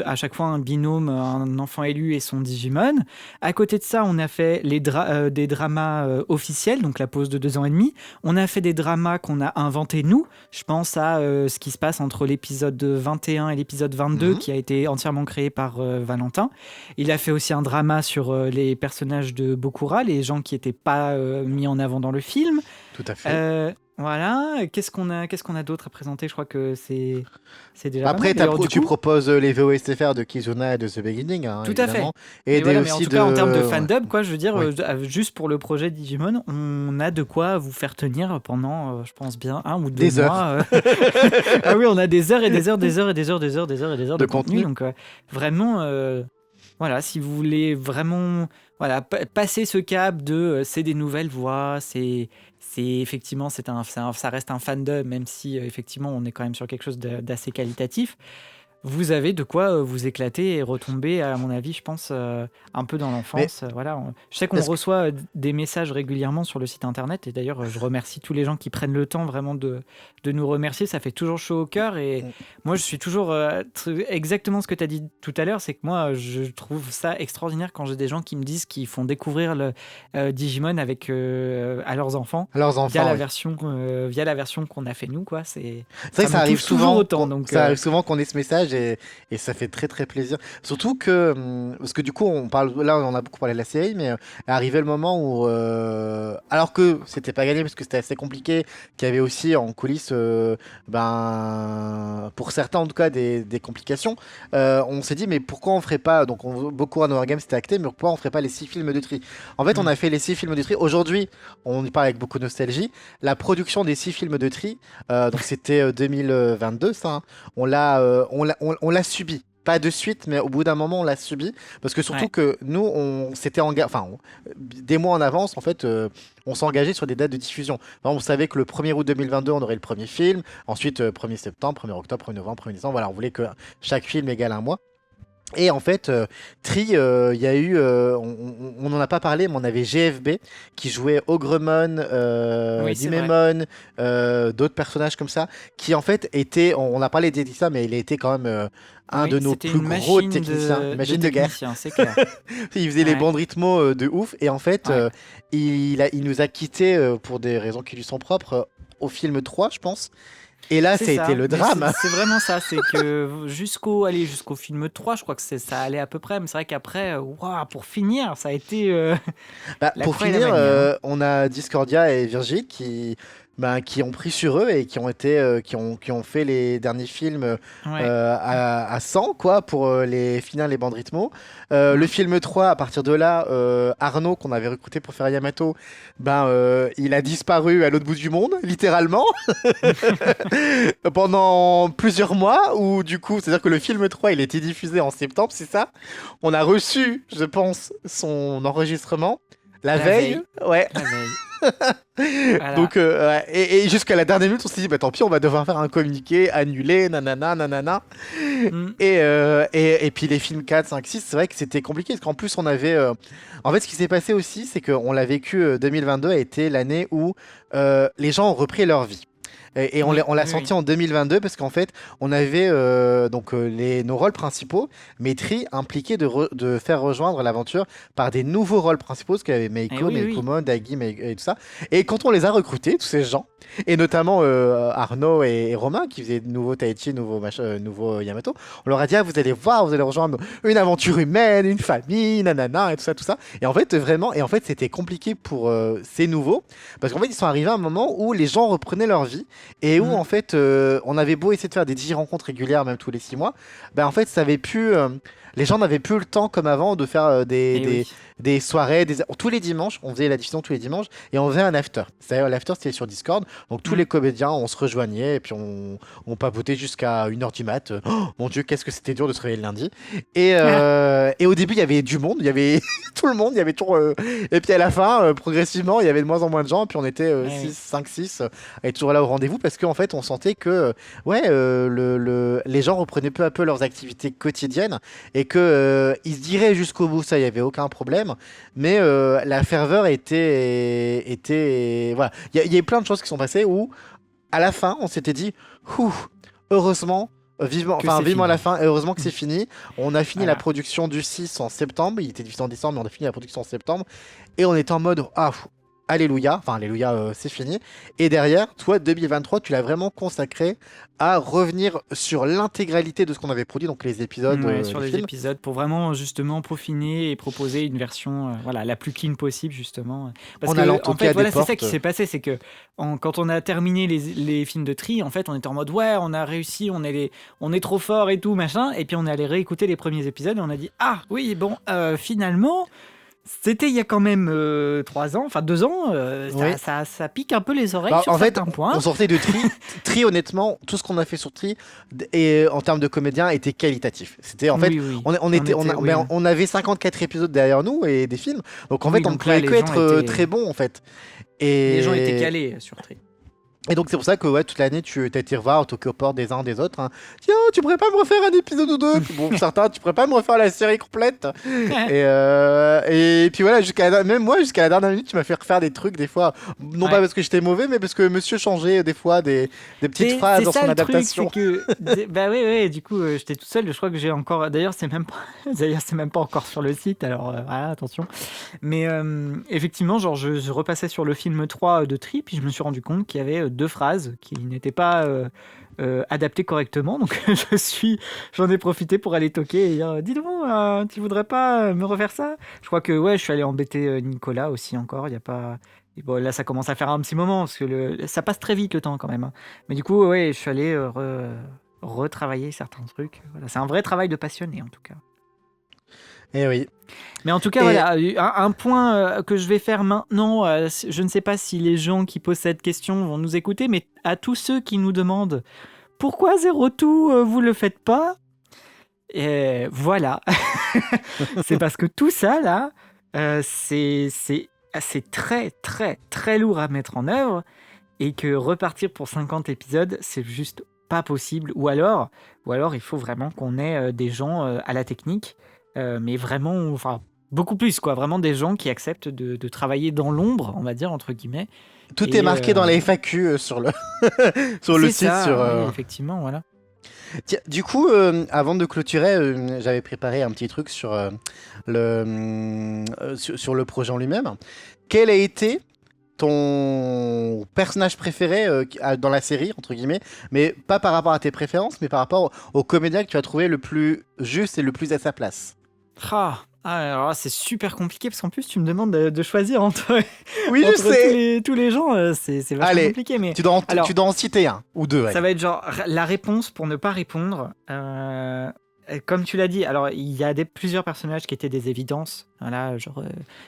à chaque fois un binôme, un enfant élu et son Digimon. À côté de ça, on a fait des dramas officiels, donc la pause de 2 ans et demi. On a fait des dramas qu'on a inventés nous. Je pense à ce qui se passe entre l'épisode 21 et l'épisode 22, qui a été entièrement créé par Valentin. Il a fait aussi un drama sur les personnages de Bokura, les gens qui n'étaient pas mis en avant dans le film. Tout à fait. Voilà, qu'est-ce qu'on a d'autre à présenter? Je crois que c'est déjà pas Après, mal. Mais alors, du tu coup, proposes les VOSTFR de Kizuna et de The Beginning, hein, tout à fait. évidemment. Et Mais des voilà, mais en aussi tout cas, en termes de de... Ouais. fandom, quoi, je veux dire, Oui. juste pour le projet Digimon, on a de quoi vous faire tenir pendant, je pense bien, 1 ou 2 Des heures mois. Ah oui, on a des heures et des heures, des heures et des heures, des heures, des heures et des heures de de contenu. contenu. Donc, vraiment, voilà, si vous voulez vraiment voilà, passer ce cap de c'est des nouvelles voix, effectivement, ça reste un fandom, même si effectivement on est quand même sur quelque chose d'assez qualitatif. Vous avez de quoi vous éclater et retomber, à mon avis, je pense, un peu dans Mais l'enfance. Voilà, je sais qu'on est-ce que... reçoit des messages régulièrement sur le site internet, et d'ailleurs, je remercie tous les gens qui prennent le temps vraiment de nous remercier. Ça fait toujours chaud au cœur, et moi, je suis toujours exactement ce que tu as dit tout à l'heure, c'est que moi, je trouve ça extraordinaire quand j'ai des gens qui me disent qu'ils font découvrir le Digimon à leurs enfants À leurs via enfants, la oui. version qu'on a fait nous, quoi. C'est vrai Ça que ça me arrive touche toujours souvent autant, donc ça arrive souvent qu'on ait ce message et ça fait très très plaisir. Surtout que, parce que du coup, là, on a beaucoup parlé de la série, mais est arrivé le moment où, alors que c'était pas gagné parce que c'était assez compliqué, qu'il y avait aussi en coulisses, ben, pour certains en tout cas, des complications, on s'est dit, mais pourquoi on ferait pas, donc beaucoup à Noir Games c'était acté, mais pourquoi on ferait pas les 6 films de tri? En fait, on mm. a fait les 6 films de tri. Aujourd'hui, on y parle avec beaucoup de nostalgie. La production des 6 films de tri, donc c'était 2022 ça, hein. On l'a subi. Pas de suite, mais au bout d'un moment, on l'a subi. Parce que surtout Ouais. que nous, on s'était engagé, des mois en avance, en fait, on s'est engagé sur des dates de diffusion. Par exemple, on savait que le 1er août 2022, on aurait le premier film. Ensuite, 1er septembre, 1er octobre, 1er novembre, 1er décembre. Voilà, on voulait que chaque film égale un mois. Et en fait, Tri, il y a eu, on n'en a pas parlé, mais on avait GFB qui jouait Ogremon, Oui, c'est vrai. Dimemon, d'autres personnages comme ça, qui en fait étaient, on a parlé d'Edissa, mais il a été quand même un de Oui, nos c'était plus une gros machine techniciens, une de machine de guerre. technicien, c'est clair. Il faisait les Ouais, bandes rythmos de ouf, et en fait, ouais. il nous a quittés pour des raisons qui lui sont propres au film 3, je pense. Et là, C'est ça a été ça, le mais c'est drame. c'est vraiment ça, c'est que jusqu'au film 3, je crois que ça allait à peu près, mais c'est vrai qu'après, ouah, pour finir, ça a été Bah, la pour croix et la finir, bannière, hein. on a Discordia et Virgil qui ont pris sur eux et qui ont été, qui ont fait les derniers films Ouais. à 100 quoi, pour les finir les bandes rythmo. Le Mm. film 3, à partir de là, Arnaud, qu'on avait recruté pour faire Yamato, ben, il a disparu à l'autre bout du monde, littéralement, pendant plusieurs mois, où du coup, c'est-à-dire que le film 3, il a été diffusé en septembre, c'est ça? On a reçu, je pense, son enregistrement. La La veille, veille, ouais. la veille. Voilà. Donc, ouais. Et jusqu'à la dernière minute, on s'est dit, bah tant pis, on va devoir faire un communiqué, annuler, nanana, nanana. Mm. Et puis les films 4, 5, 6, c'est vrai que c'était compliqué, parce qu'en plus, on avait... En fait, ce qui s'est passé aussi, c'est qu'on l'a vécu, 2022 a été l'année où les gens ont repris leur vie. Et Oui, on l'a oui, oui. senti en 2022 parce qu'en fait, on avait nos rôles principaux, mais Tri impliquait de faire rejoindre l'aventure par des nouveaux rôles principaux, parce qu'il y avait Eh Meiko, oui, oui. Meikomon, Dagi, et tout ça. Et quand on les a recrutés, tous ces gens, et notamment Arnaud et Romain, qui faisaient nouveau Taichi, nouveau Yamato, on leur a dit, ah, vous allez voir, vous allez rejoindre une aventure humaine, une famille, nanana, et tout ça, tout ça. Et en fait, vraiment, c'était compliqué pour ces nouveaux, parce qu'en fait, ils sont arrivés à un moment où les gens reprenaient leur vie et où Mm. en fait on avait beau essayer de faire des 10 rencontres régulières même tous les 6 mois, ben en fait ça avait plus les gens n'avaient plus le temps comme avant de faire Eh oui. des soirées, tous les dimanches, on faisait la diffusion tous les dimanches et on faisait un after. C'est-à-dire l'after c'était sur Discord, donc tous Mm. les comédiens on se rejoignait et puis on papotait jusqu'à 1h du mat. Oh, mon Dieu, qu'est-ce que c'était dur de se réveiller le lundi. Et au début il y avait du monde, il y avait tout le monde, il y avait toujours... Et puis à la fin, progressivement, il y avait de moins en moins de gens, et puis on était Eh 6, oui. 5, 6 et toujours là au rendez-vous parce qu'en fait on sentait que ouais les gens reprenaient peu à peu leurs activités quotidiennes et que ils se diraient jusqu'au bout, ça il y avait aucun problème, mais la ferveur était voilà, il y a eu plein de choses qui sont passées où à la fin on s'était dit ouh, heureusement vivement, Que enfin c'est vivement à la fini. fin, et heureusement que Mm. c'est fini. On a fini la Voilà. production du 6 en septembre, il était diffusé en décembre, mais on a fini la production en septembre, et on était en mode ah, alléluia, enfin alléluia, c'est fini. Et derrière, toi, 2023, tu l'as vraiment consacré à revenir sur l'intégralité de ce qu'on avait produit, donc les épisodes, Ouais, sur les les films. épisodes pour vraiment justement peaufiner et proposer une version voilà, la plus clean possible justement. Parce En allant que en toquer fait à des voilà c'est ça portes. qui s'est passé, c'est que quand on a terminé les films de Tri, en fait on était en mode ouais on a réussi, on est trop fort et tout machin, et puis on est allé réécouter les premiers épisodes et on a dit ah oui bon finalement c'était il y a quand même 3 ans, enfin 2 ans, Oui. ça pique un peu les oreilles Bah, sur en fait, certains on points. sortait de Tri. Tri, honnêtement, tout ce qu'on a fait sur Tri, et en termes de comédiens, était qualitatif. C'était en fait, Oui oui, on était, oui, on avait 54 épisodes derrière nous et des films, donc en oui fait, on ne donc là pouvait que être très bon en fait. les gens étaient Et calés sur Tri. Et donc c'est pour ça que ouais, toute l'année tu t'as été revoir au port des uns des autres. Hein. Tiens, tu pourrais pas me refaire un épisode ou deux. Puis bon, certains, tu pourrais pas me refaire la série complète. Et puis voilà, même moi, jusqu'à la dernière minute, tu m'as fait refaire des trucs des fois. Non pas Ouais. parce que j'étais mauvais, mais parce que monsieur changeait des fois des petites phrases C'est dans ça son le truc, c'est adaptation. que bah oui, oui, du coup j'étais tout seul. Je crois que j'ai encore. D'ailleurs c'est même pas, d'ailleurs c'est même pas encore sur le site. Alors voilà, attention. Mais effectivement, genre je repassais sur le film 3 de Tri, puis je me suis rendu compte qu'il y avait 2 phrases qui n'étaient pas adaptées correctement. Donc j'en ai profité pour aller toquer et dire dis donc, tu voudrais pas me refaire ça? Je crois que ouais, je suis allé embêter Nicolas aussi encore. Il y a pas. Et bon, là, ça commence à faire un petit moment parce que ça passe très vite le temps quand même. Hein. Mais du coup, ouais, je suis allé retravailler certains trucs. Voilà, c'est un vrai travail de passionné en tout cas. Et oui. Mais en tout cas, Et voilà, un point que je vais faire maintenant, je ne sais pas si les gens qui posent cette question vont nous écouter, mais à tous ceux qui nous demandent pourquoi Zero Two, vous le faites pas, et voilà, c'est parce que tout ça là, c'est très très très lourd à mettre en œuvre et que repartir pour 50 épisodes, c'est juste pas possible. Ou alors il faut vraiment qu'on ait des gens à la technique, mais vraiment, enfin, beaucoup plus, quoi. Vraiment des gens qui acceptent de travailler dans l'ombre, on va dire, entre guillemets. tout est Et marqué dans la FAQ sur le sur le c'est site sur. ça, oui, effectivement, voilà. Tiens, du coup, avant de clôturer, j'avais préparé un petit truc sur sur le projet en lui-même. Quel a été ton personnage préféré dans la série, entre guillemets, mais pas par rapport à tes préférences, mais par rapport au comédien que tu as trouvé le plus juste et le plus à sa place? Alors là, c'est super compliqué parce qu'en plus tu me demandes de choisir entre, Oui, je entre sais. tous les gens, c'est vachement Allez, compliqué. Mais tu alors, dois en citer un ou deux. ça Allez. va être genre la réponse pour ne pas répondre. Comme tu l'as dit, alors il y a plusieurs personnages qui étaient des évidences. Voilà, genre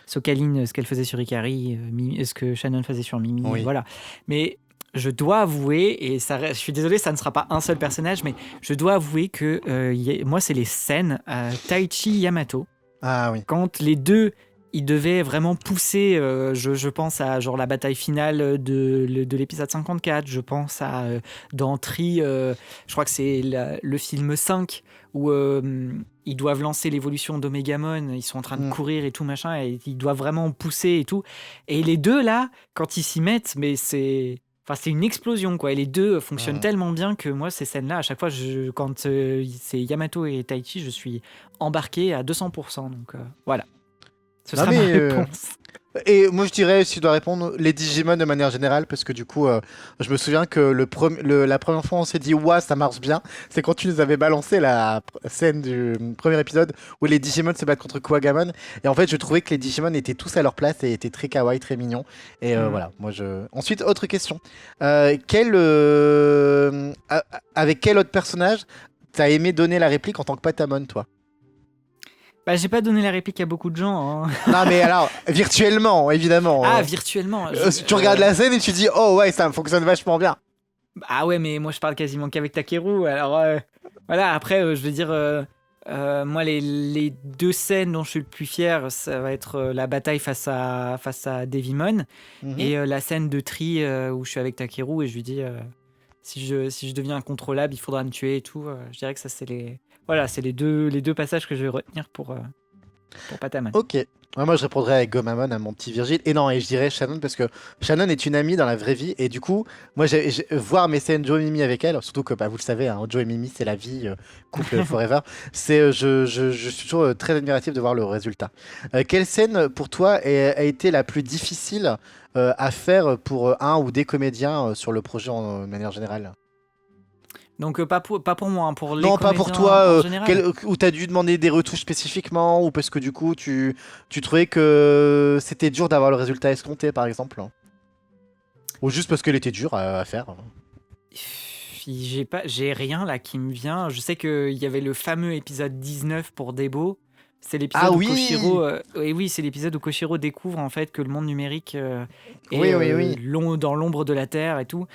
Socaline, ce qu'elle faisait sur Ikari, ce que Shannon faisait sur Mimi, Oui. voilà. Mais je dois avouer, et ça, je suis désolé, ça ne sera pas un seul personnage, mais je dois avouer que moi, c'est les scènes Taichi Yamato. Ah oui. Quand les deux, ils devaient vraiment pousser, je pense à genre la bataille finale de l'épisode 54, je pense à dans Tri, je crois que c'est le film 5, où ils doivent lancer l'évolution d'Omegamon, ils sont en train de courir et tout machin, et ils doivent vraiment pousser et tout. Et les deux là, quand ils s'y mettent, mais c'est... Enfin, c'est une explosion, quoi. Et les deux fonctionnent tellement bien que moi, ces scènes-là, à chaque fois, quand c'est Yamato et Taichi, je suis embarqué à 200%. Donc voilà, ce Non sera ma mais réponse. et moi je dirais, si tu dois répondre, les Digimon de manière générale, parce que du coup, je me souviens que la première fois on s'est dit, ouah, ça marche bien, c'est quand tu nous avais balancé la scène du premier épisode où les Digimon se battent contre Kuwagamon. Et en fait, je trouvais que les Digimon étaient tous à leur place et étaient très kawaii, très mignons. Et voilà, moi je. Ensuite, autre question. Avec quel autre personnage t'as aimé donner la réplique en tant que Patamon, toi? Bah, j'ai pas donné la réplique à beaucoup de gens. Hein. Non, mais alors, virtuellement, évidemment. Ah, virtuellement. Tu regardes la scène et tu dis, oh ouais, ça fonctionne vachement bien. Ah ouais, mais moi je parle quasiment qu'avec Takeru. Alors voilà, après, je veux dire, moi les 2 scènes dont je suis le plus fier, ça va être la bataille face à Devimon et la scène de Tri où je suis avec Takeru et je lui dis si je deviens incontrôlable, il faudra me tuer et tout. Je dirais que ça c'est les deux passages que je vais retenir pour Patamon. Ok. Ouais, moi, je répondrais avec Gomamon à mon petit Virgile. Et non, et je dirais Shannon parce que Shannon est une amie dans la vraie vie. Et du coup, moi, voir mes scènes Joe et Mimi avec elle, surtout que bah, vous le savez, hein, Joe et Mimi, c'est la vie, couple forever. Je suis toujours très admiratif de voir le résultat. Quelle scène pour toi a été la plus difficile à faire pour un ou des comédiens sur le projet de manière générale? Donc pas pour moi, hein, pour les Non, pas pour comédiens toi, en général. où t'as dû demander des retouches spécifiquement, ou parce que du coup, tu trouvais que c'était dur d'avoir le résultat escompté, par exemple. Ou juste parce qu'elle était dure à faire. J'ai rien là qui me vient. Je sais qu'il y avait le fameux épisode 19 pour Debo. C'est Ah l'épisode où oui! Koshiro, et oui, c'est l'épisode où Koshiro découvre en fait que le monde numérique est Oui, oui, oui. dans l'ombre de la Terre et tout.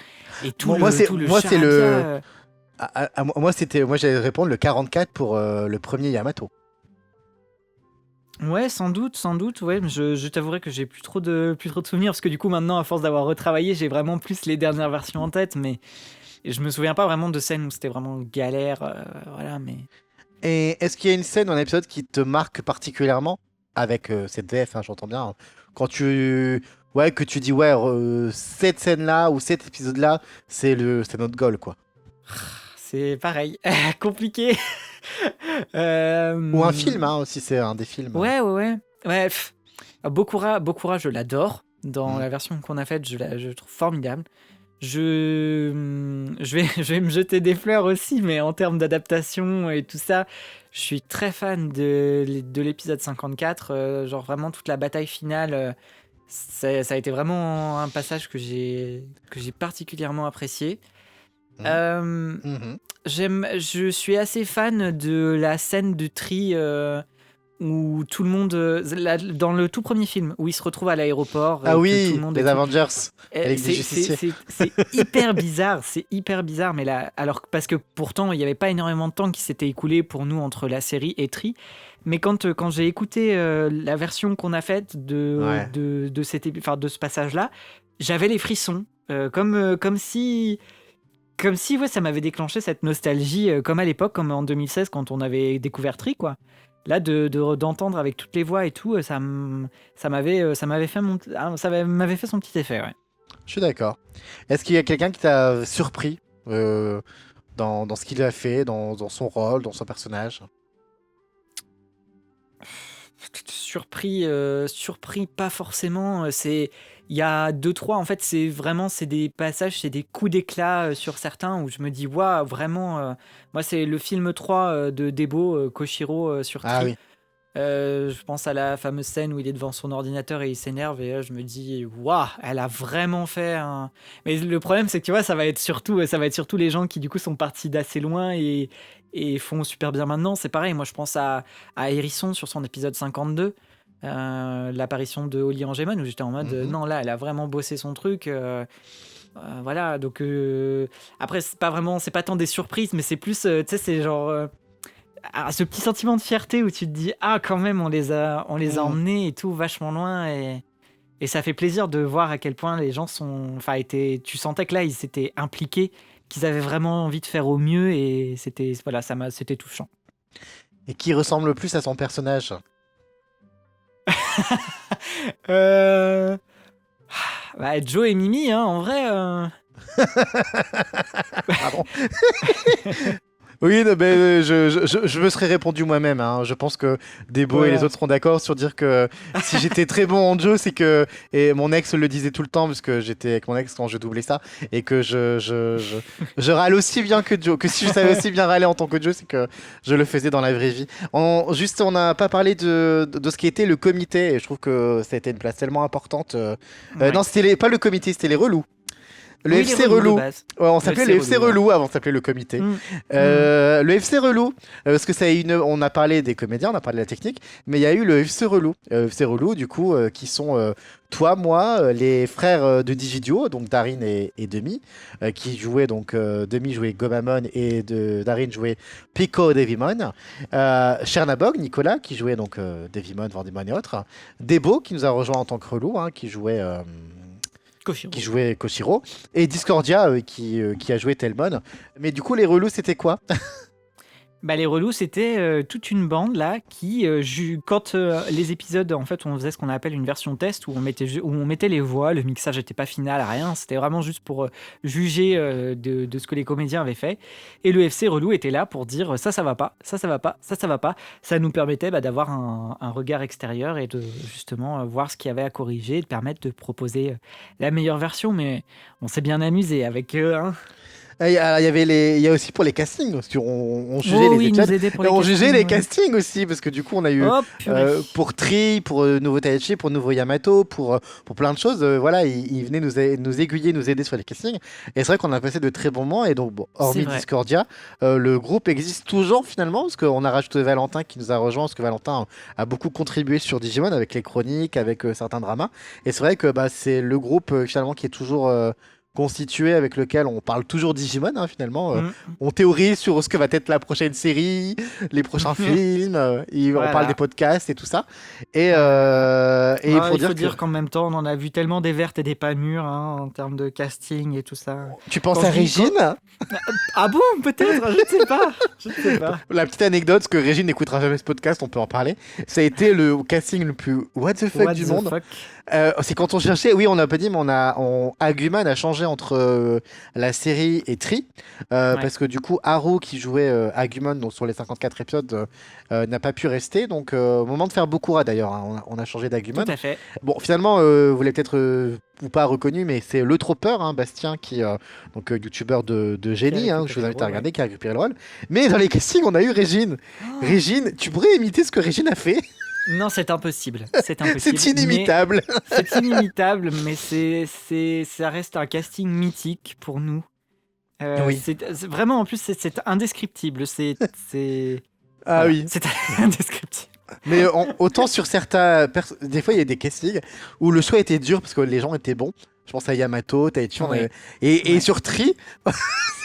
Et Bon, moi, tout le c'est charabia. le. Moi, j'allais répondre le 44 pour le premier Yamato. Ouais, sans doute, ouais. Je t'avouerai que j'ai plus trop de souvenirs parce que du coup maintenant, à force d'avoir retravaillé, j'ai vraiment plus les dernières versions en tête, mais je me souviens pas vraiment de scènes où c'était vraiment galère, voilà. Mais Et est-ce qu'il y a une scène ou un épisode qui te marque particulièrement? Avec cette VF, hein, j'entends bien. Hein. Quand tu. Ouais, que tu dis, ouais, cette scène-là ou cet épisode-là, c'est notre goal, quoi. c'est pareil, compliqué. Ou un Euh, film, hein, si c'est un des films. ouais. Bokura, je l'adore. Dans Mhm. la version qu'on a faite, je le trouve formidable. Je vais me jeter des fleurs aussi, mais en termes d'adaptation et tout ça, je suis très fan de l'épisode 54. Genre vraiment toute la bataille finale, ça a été vraiment un passage que j'ai particulièrement apprécié. Mhm. Euh, Mhm. je suis assez fan de la scène de tri où tout le monde, dans le tout premier film, où il se retrouve à l'aéroport Ah et que tout le oui, monde est les tout. Avengers, avec des justiciers. C'est hyper bizarre, mais là, alors parce que pourtant il n'y avait pas énormément de temps qui s'était écoulé pour nous entre la série et Tri, mais quand j'ai écouté la version qu'on a faite Ouais. de ce passage-là, j'avais les frissons, comme si ouais, ça m'avait déclenché cette nostalgie, comme à l'époque, comme en 2016 quand on avait découvert Tri, quoi. Là, d'entendre avec toutes les voix et tout, ça m'avait fait ça m'avait fait son petit effet, ouais. Je suis d'accord. Est-ce qu'il y a quelqu'un qui t'a surpris dans ce qu'il a fait, dans son rôle, dans son personnage? Surpris pas forcément. Il y a deux trois en fait, c'est des passages, c'est des coups d'éclat sur certains où je me dis waouh vraiment. Moi c'est le film 3 de Debo Koshiro sur Ah Tri. oui. Je pense à la fameuse scène où il est devant son ordinateur et il s'énerve et là, je me dis waouh, elle a vraiment fait un. Mais le problème c'est que tu vois, ça va être surtout les gens qui du coup sont partis d'assez loin et font super bien maintenant. C'est pareil, moi je pense à Hérisson sur son épisode 52, l'apparition de Oli Angemon où j'étais en mode Mhm. non là, elle a vraiment bossé son truc. Voilà, donc après c'est pas tant des surprises, mais c'est plus, tu sais, c'est genre ce petit sentiment de fierté où tu te dis ah quand même on les a Mhm. emmenés et tout vachement loin et ça fait plaisir de voir à quel point les gens tu sentais que là ils s'étaient impliqués, qu'ils avaient vraiment envie de faire au mieux et c'était touchant. Et qui ressemble le plus à son personnage? euh... Joe et Mimi, hein, en vrai. Pardon. Oui, non, mais, je me serais répondu moi-même. Hein. Je pense que Debo et les Voilà. autres seront d'accord sur dire que si j'étais très bon en Joe, c'est que. Et mon ex le disait tout le temps, parce que j'étais avec mon ex quand je doublais ça, et que je râle aussi bien que Joe. Que si je savais aussi bien râler en tant que Joe, c'est que je le faisais dans la vraie vie. On n'a pas parlé de ce qui était le comité, et je trouve que ça a été une place tellement importante. Ouais. Non, pas le comité, c'était les relous. Le Oui, les FC relous de relou. base. Ouais, on s'appelait le FC relou, ouais. relou avant de s'appeler le comité. Mm. Mm. Le FC relou, parce que on a parlé des comédiens, on a parlé de la technique, mais il y a eu le FC relou. FC relou, du coup, qui sont toi, moi, les frères de Digidio, donc Darin et Demi, qui jouaient donc Demi jouait Gomamon et Darin jouait Pico Devimon. Chernabog, Nicolas, qui jouait donc Devimon, Vandemon et autres. Debo, qui nous a rejoint en tant que relou, hein, qui Koshiro. jouait Koshiro, et Discordia qui a joué Telmon. Mais du coup, les relous, c'était quoi? Bah, les relous, c'était toute une bande là qui, quand les épisodes, en fait, on faisait ce qu'on appelle une version test où où on mettait les voix, le mixage n'était pas final, rien, c'était vraiment juste pour juger de ce que les comédiens avaient fait. Et le FC relou était là pour dire ça va pas, ça va pas, ça va pas. Ça nous permettait d'avoir un regard extérieur et de justement voir ce qu'il y avait à corriger, de permettre de proposer la meilleure version. Mais on s'est bien amusé avec eux, hein. Il y a aussi pour les castings, parce qu'on on jugeait Oh les oui, ils nous épisodes, aidaient pour et les on jugeait castings, les ouais. castings aussi, parce que du coup on a eu Oh purée. pour Tri, pour Nouveau Taichi, pour Nouveau Yamato, pour plein de choses, voilà, ils venaient nous aiguiller, nous aider sur les castings, et c'est vrai qu'on a passé de très bons moments, et donc bon, C'est hormis vrai. Discordia, le groupe existe toujours finalement, parce qu'on a rajouté Valentin qui nous a rejoint, parce que Valentin a beaucoup contribué sur Digimon avec les chroniques, avec certains dramas, et c'est vrai que bah, c'est le groupe finalement qui est toujours constitué avec lequel on parle toujours Digimon hein, finalement. Mm. On théorise sur ce que va être la prochaine série, les prochains films, on parle des Voilà. podcasts et tout ça. Et, Voilà. il Ouais, faut il faut dire que dire qu'en même temps, on en a vu tellement des vertes et des pas mûres hein, en termes de casting et tout ça. tu penses Quand à je dis quand... Régine. Ah bon, peut-être, je ne sais pas. Je ne sais pas. La petite anecdote, parce que Régine n'écoutera jamais ce podcast, on peut en parler. Ça a été le casting le plus what the fuck What du the monde. fuck? C'est quand on cherchait, oui, on n'a pas dit, mais Agumon a changé entre la série et Tri, Ouais, parce que du coup, Haru qui jouait Agumon donc sur les 54 épisodes n'a pas pu rester. Donc, au moment de faire Bokura d'ailleurs, hein, on a changé tout d'Agumon. à fait. Bon, finalement, vous l'avez peut-être ou pas reconnu, mais c'est le Tropper, hein, Bastien, qui donc youtubeur de Qui a génie, hein, je récupéré vous le invite à rôle, ouais. regarder, qui a récupéré le rôle. Mais dans les castings, on a eu Régine. Oh Régine, tu pourrais imiter ce que Régine a fait? non, c'est impossible. C'est C'est impossible. Mais inimitable. c'est inimitable, mais ça reste un casting mythique pour nous. Oui. Vraiment, en plus, c'est indescriptible. Ah Voilà, oui. c'est indescriptible. Mais autant sur certains. Des fois, il y a des castings où le choix était dur parce que les gens étaient bons. Je pense à Yamato, Taichi. Oui, Et ouais. sur Tri,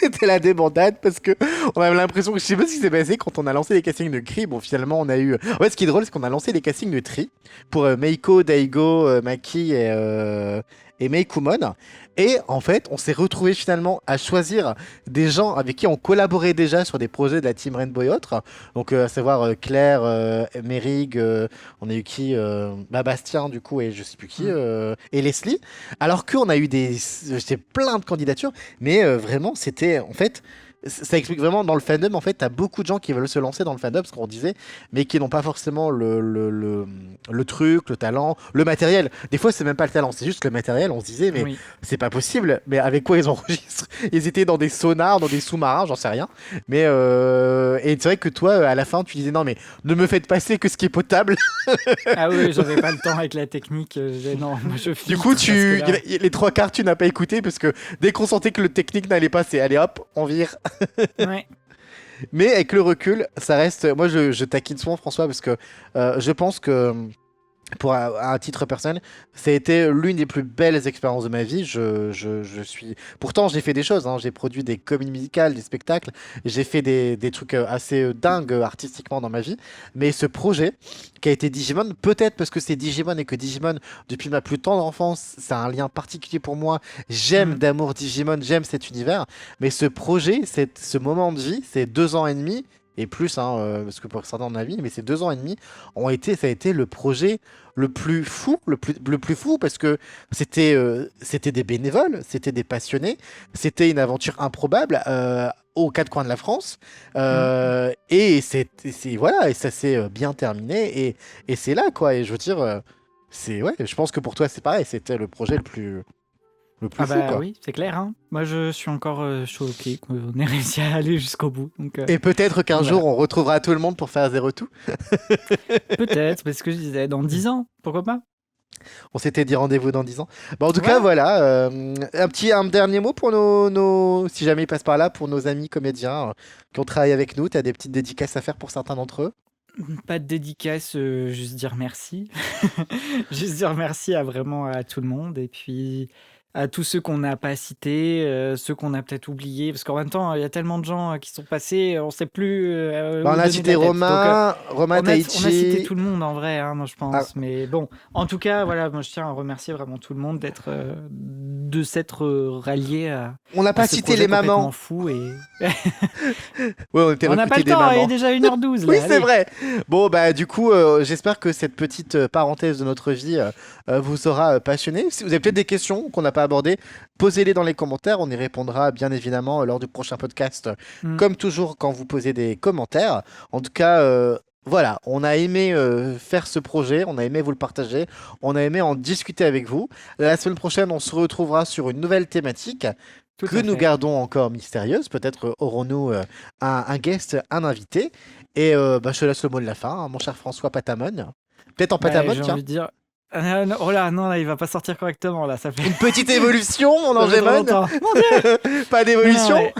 c'était la débandade parce que on avait l'impression que je sais pas ce qui s'est passé quand on a lancé les castings de Cri. Bon, finalement, on a eu. Ouais, ce qui est drôle, c'est qu'on a lancé les castings de Tri pour Meiko, Daigo, Maki et Meikumon. Et en fait, on s'est retrouvé finalement à choisir des gens avec qui on collaborait déjà sur des projets de la Team Rainbow et autres. Donc, à savoir Claire, Merig, on a eu qui bah, Bastien, du coup, et je sais plus qui, Mm. et Leslie. Alors qu'on a eu plein de candidatures, mais vraiment, c'était en fait. Ça explique vraiment dans le fandom, en fait, t'as beaucoup de gens qui veulent se lancer dans le fandom, ce qu'on disait, mais qui n'ont pas forcément le truc, le talent, le matériel. Des fois, c'est même pas le talent, c'est juste le matériel. On se disait, mais Oui. c'est pas possible. Mais avec quoi ils enregistrent? Ils étaient dans des sonars, dans des sous-marins, j'en sais rien. Mais et c'est vrai que toi, à la fin, tu disais, non, mais ne me faites passer que ce qui est potable. Ah oui, j'avais pas le temps avec la technique. Non, moi je Du coup, filtre parce que là. les trois quarts, tu n'as pas écouté parce que dès qu'on sentait que le technique n'allait pas, c'est allez hop, on vire. Ouais. Mais avec le recul, ça reste. Moi, je taquine souvent François parce que je pense que pour à titre personnel, ça a été l'une des plus belles expériences de ma vie. Je suis. Pourtant, j'ai fait des choses. Hein. J'ai produit des comédies musicales, des spectacles. J'ai fait des trucs assez dingues artistiquement dans ma vie. Mais ce projet qui a été Digimon, peut-être parce que c'est Digimon et que Digimon, depuis ma plus tendre enfance, c'est un lien particulier pour moi. J'aime Mm. d'amour Digimon, j'aime cet univers. Mais ce projet, ce moment de vie, c'est 2 ans et demi. Et plus, hein, parce que pour certains on a vie, mais ces 2 ans et demi ça a été le projet le plus fou, le plus fou parce que c'était des bénévoles, c'était des passionnés, c'était une aventure improbable aux quatre coins de la France. Mm. Et voilà, et ça s'est bien terminé et c'est là quoi. Et je veux dire, ouais, je pense que pour toi c'est pareil, c'était le projet le plus Ah fou bah quoi. oui, c'est clair, hein. Moi je suis encore choqué qu'on ait réussi à aller jusqu'au bout. Et peut-être qu'un Donc jour voilà. on retrouvera tout le monde pour faire zéro tout. Peut-être, parce que je disais, dans 10 ans, pourquoi pas? On s'était dit rendez-vous dans 10 ans. Bah, en tout cas, Voilà. voilà. Un dernier mot pour si jamais ils passent par là, pour nos amis comédiens qui ont travaillé avec nous. Tu as des petites dédicaces à faire pour certains d'entre eux. Pas de dédicace, juste dire merci. Juste dire merci à vraiment à tout le monde. Et puis à tous ceux qu'on n'a pas cités, ceux qu'on a peut-être oubliés, parce qu'en même temps, il y a tellement de gens qui sont passés, on ne sait plus Bah, où on a donner de cité la tête. Donc, Romain, Romain on a cité Taichi. tout le monde en vrai, hein, moi je Ah, pense. Mais bon, en tout cas, voilà, moi je tiens à remercier vraiment tout le monde de s'être rallié on n'a à pas ce cité projet les complètement mamans. fou. Et Ouais, on était on n'a pas recruté le des temps, il est mamans. déjà 1h12 Oui, là, c'est allez. vrai. Bon, bah, du coup, j'espère que cette petite parenthèse de notre vie vous aura passionné. Si vous avez peut-être des questions qu'on n'a pas abordées, posez-les dans les commentaires. On y répondra bien évidemment lors du prochain podcast. Mm, Comme toujours, quand vous posez des commentaires. En tout cas, voilà, on a aimé faire ce projet, on a aimé vous le partager, on a aimé en discuter avec vous. La semaine prochaine, on se retrouvera sur une nouvelle thématique tout que à nous fait. gardons encore mystérieuse. Peut-être aurons-nous un guest, un invité. Et bah, je te laisse le mot de la fin, hein, mon cher François Patamon. Peut-être en Bah, Patamon, j'ai tiens. envie de dire. Non, oh là, non, là, il va pas sortir correctement là, ça fait, Une petite évolution, mon ça fait trop Angémon. longtemps. Mon Dieu! Pas Non, non, d'évolution.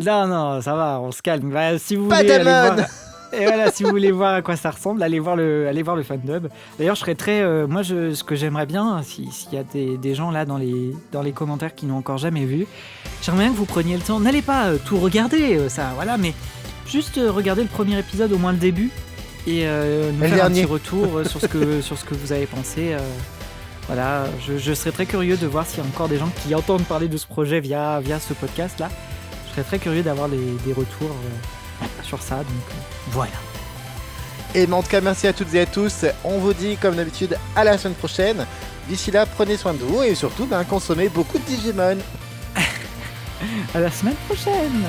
non, non, ça va, on se calme. Bah, si vous voulez aller voir. Patamon. Et voilà, si vous voulez voir à quoi ça ressemble, allez voir le fandub. D'ailleurs, je serais très. Moi, ce que j'aimerais bien, s'il y a des gens là dans les commentaires qui n'ont encore jamais vu, j'aimerais bien que vous preniez le temps. N'allez pas tout regarder, ça, voilà, mais juste regardez le premier épisode, au moins le début, et nous Le faire un dernier. petit retour sur ce que vous avez pensé. Voilà, je serais très curieux de voir s'il y a encore des gens qui entendent parler de ce projet via ce podcast là. Je serais très curieux d'avoir des retours sur ça, donc voilà. Et en tout cas, merci à toutes et à tous. On vous dit, comme d'habitude, à la semaine prochaine. D'ici là, prenez soin de vous et surtout, consommez beaucoup de Digimon. À la semaine prochaine!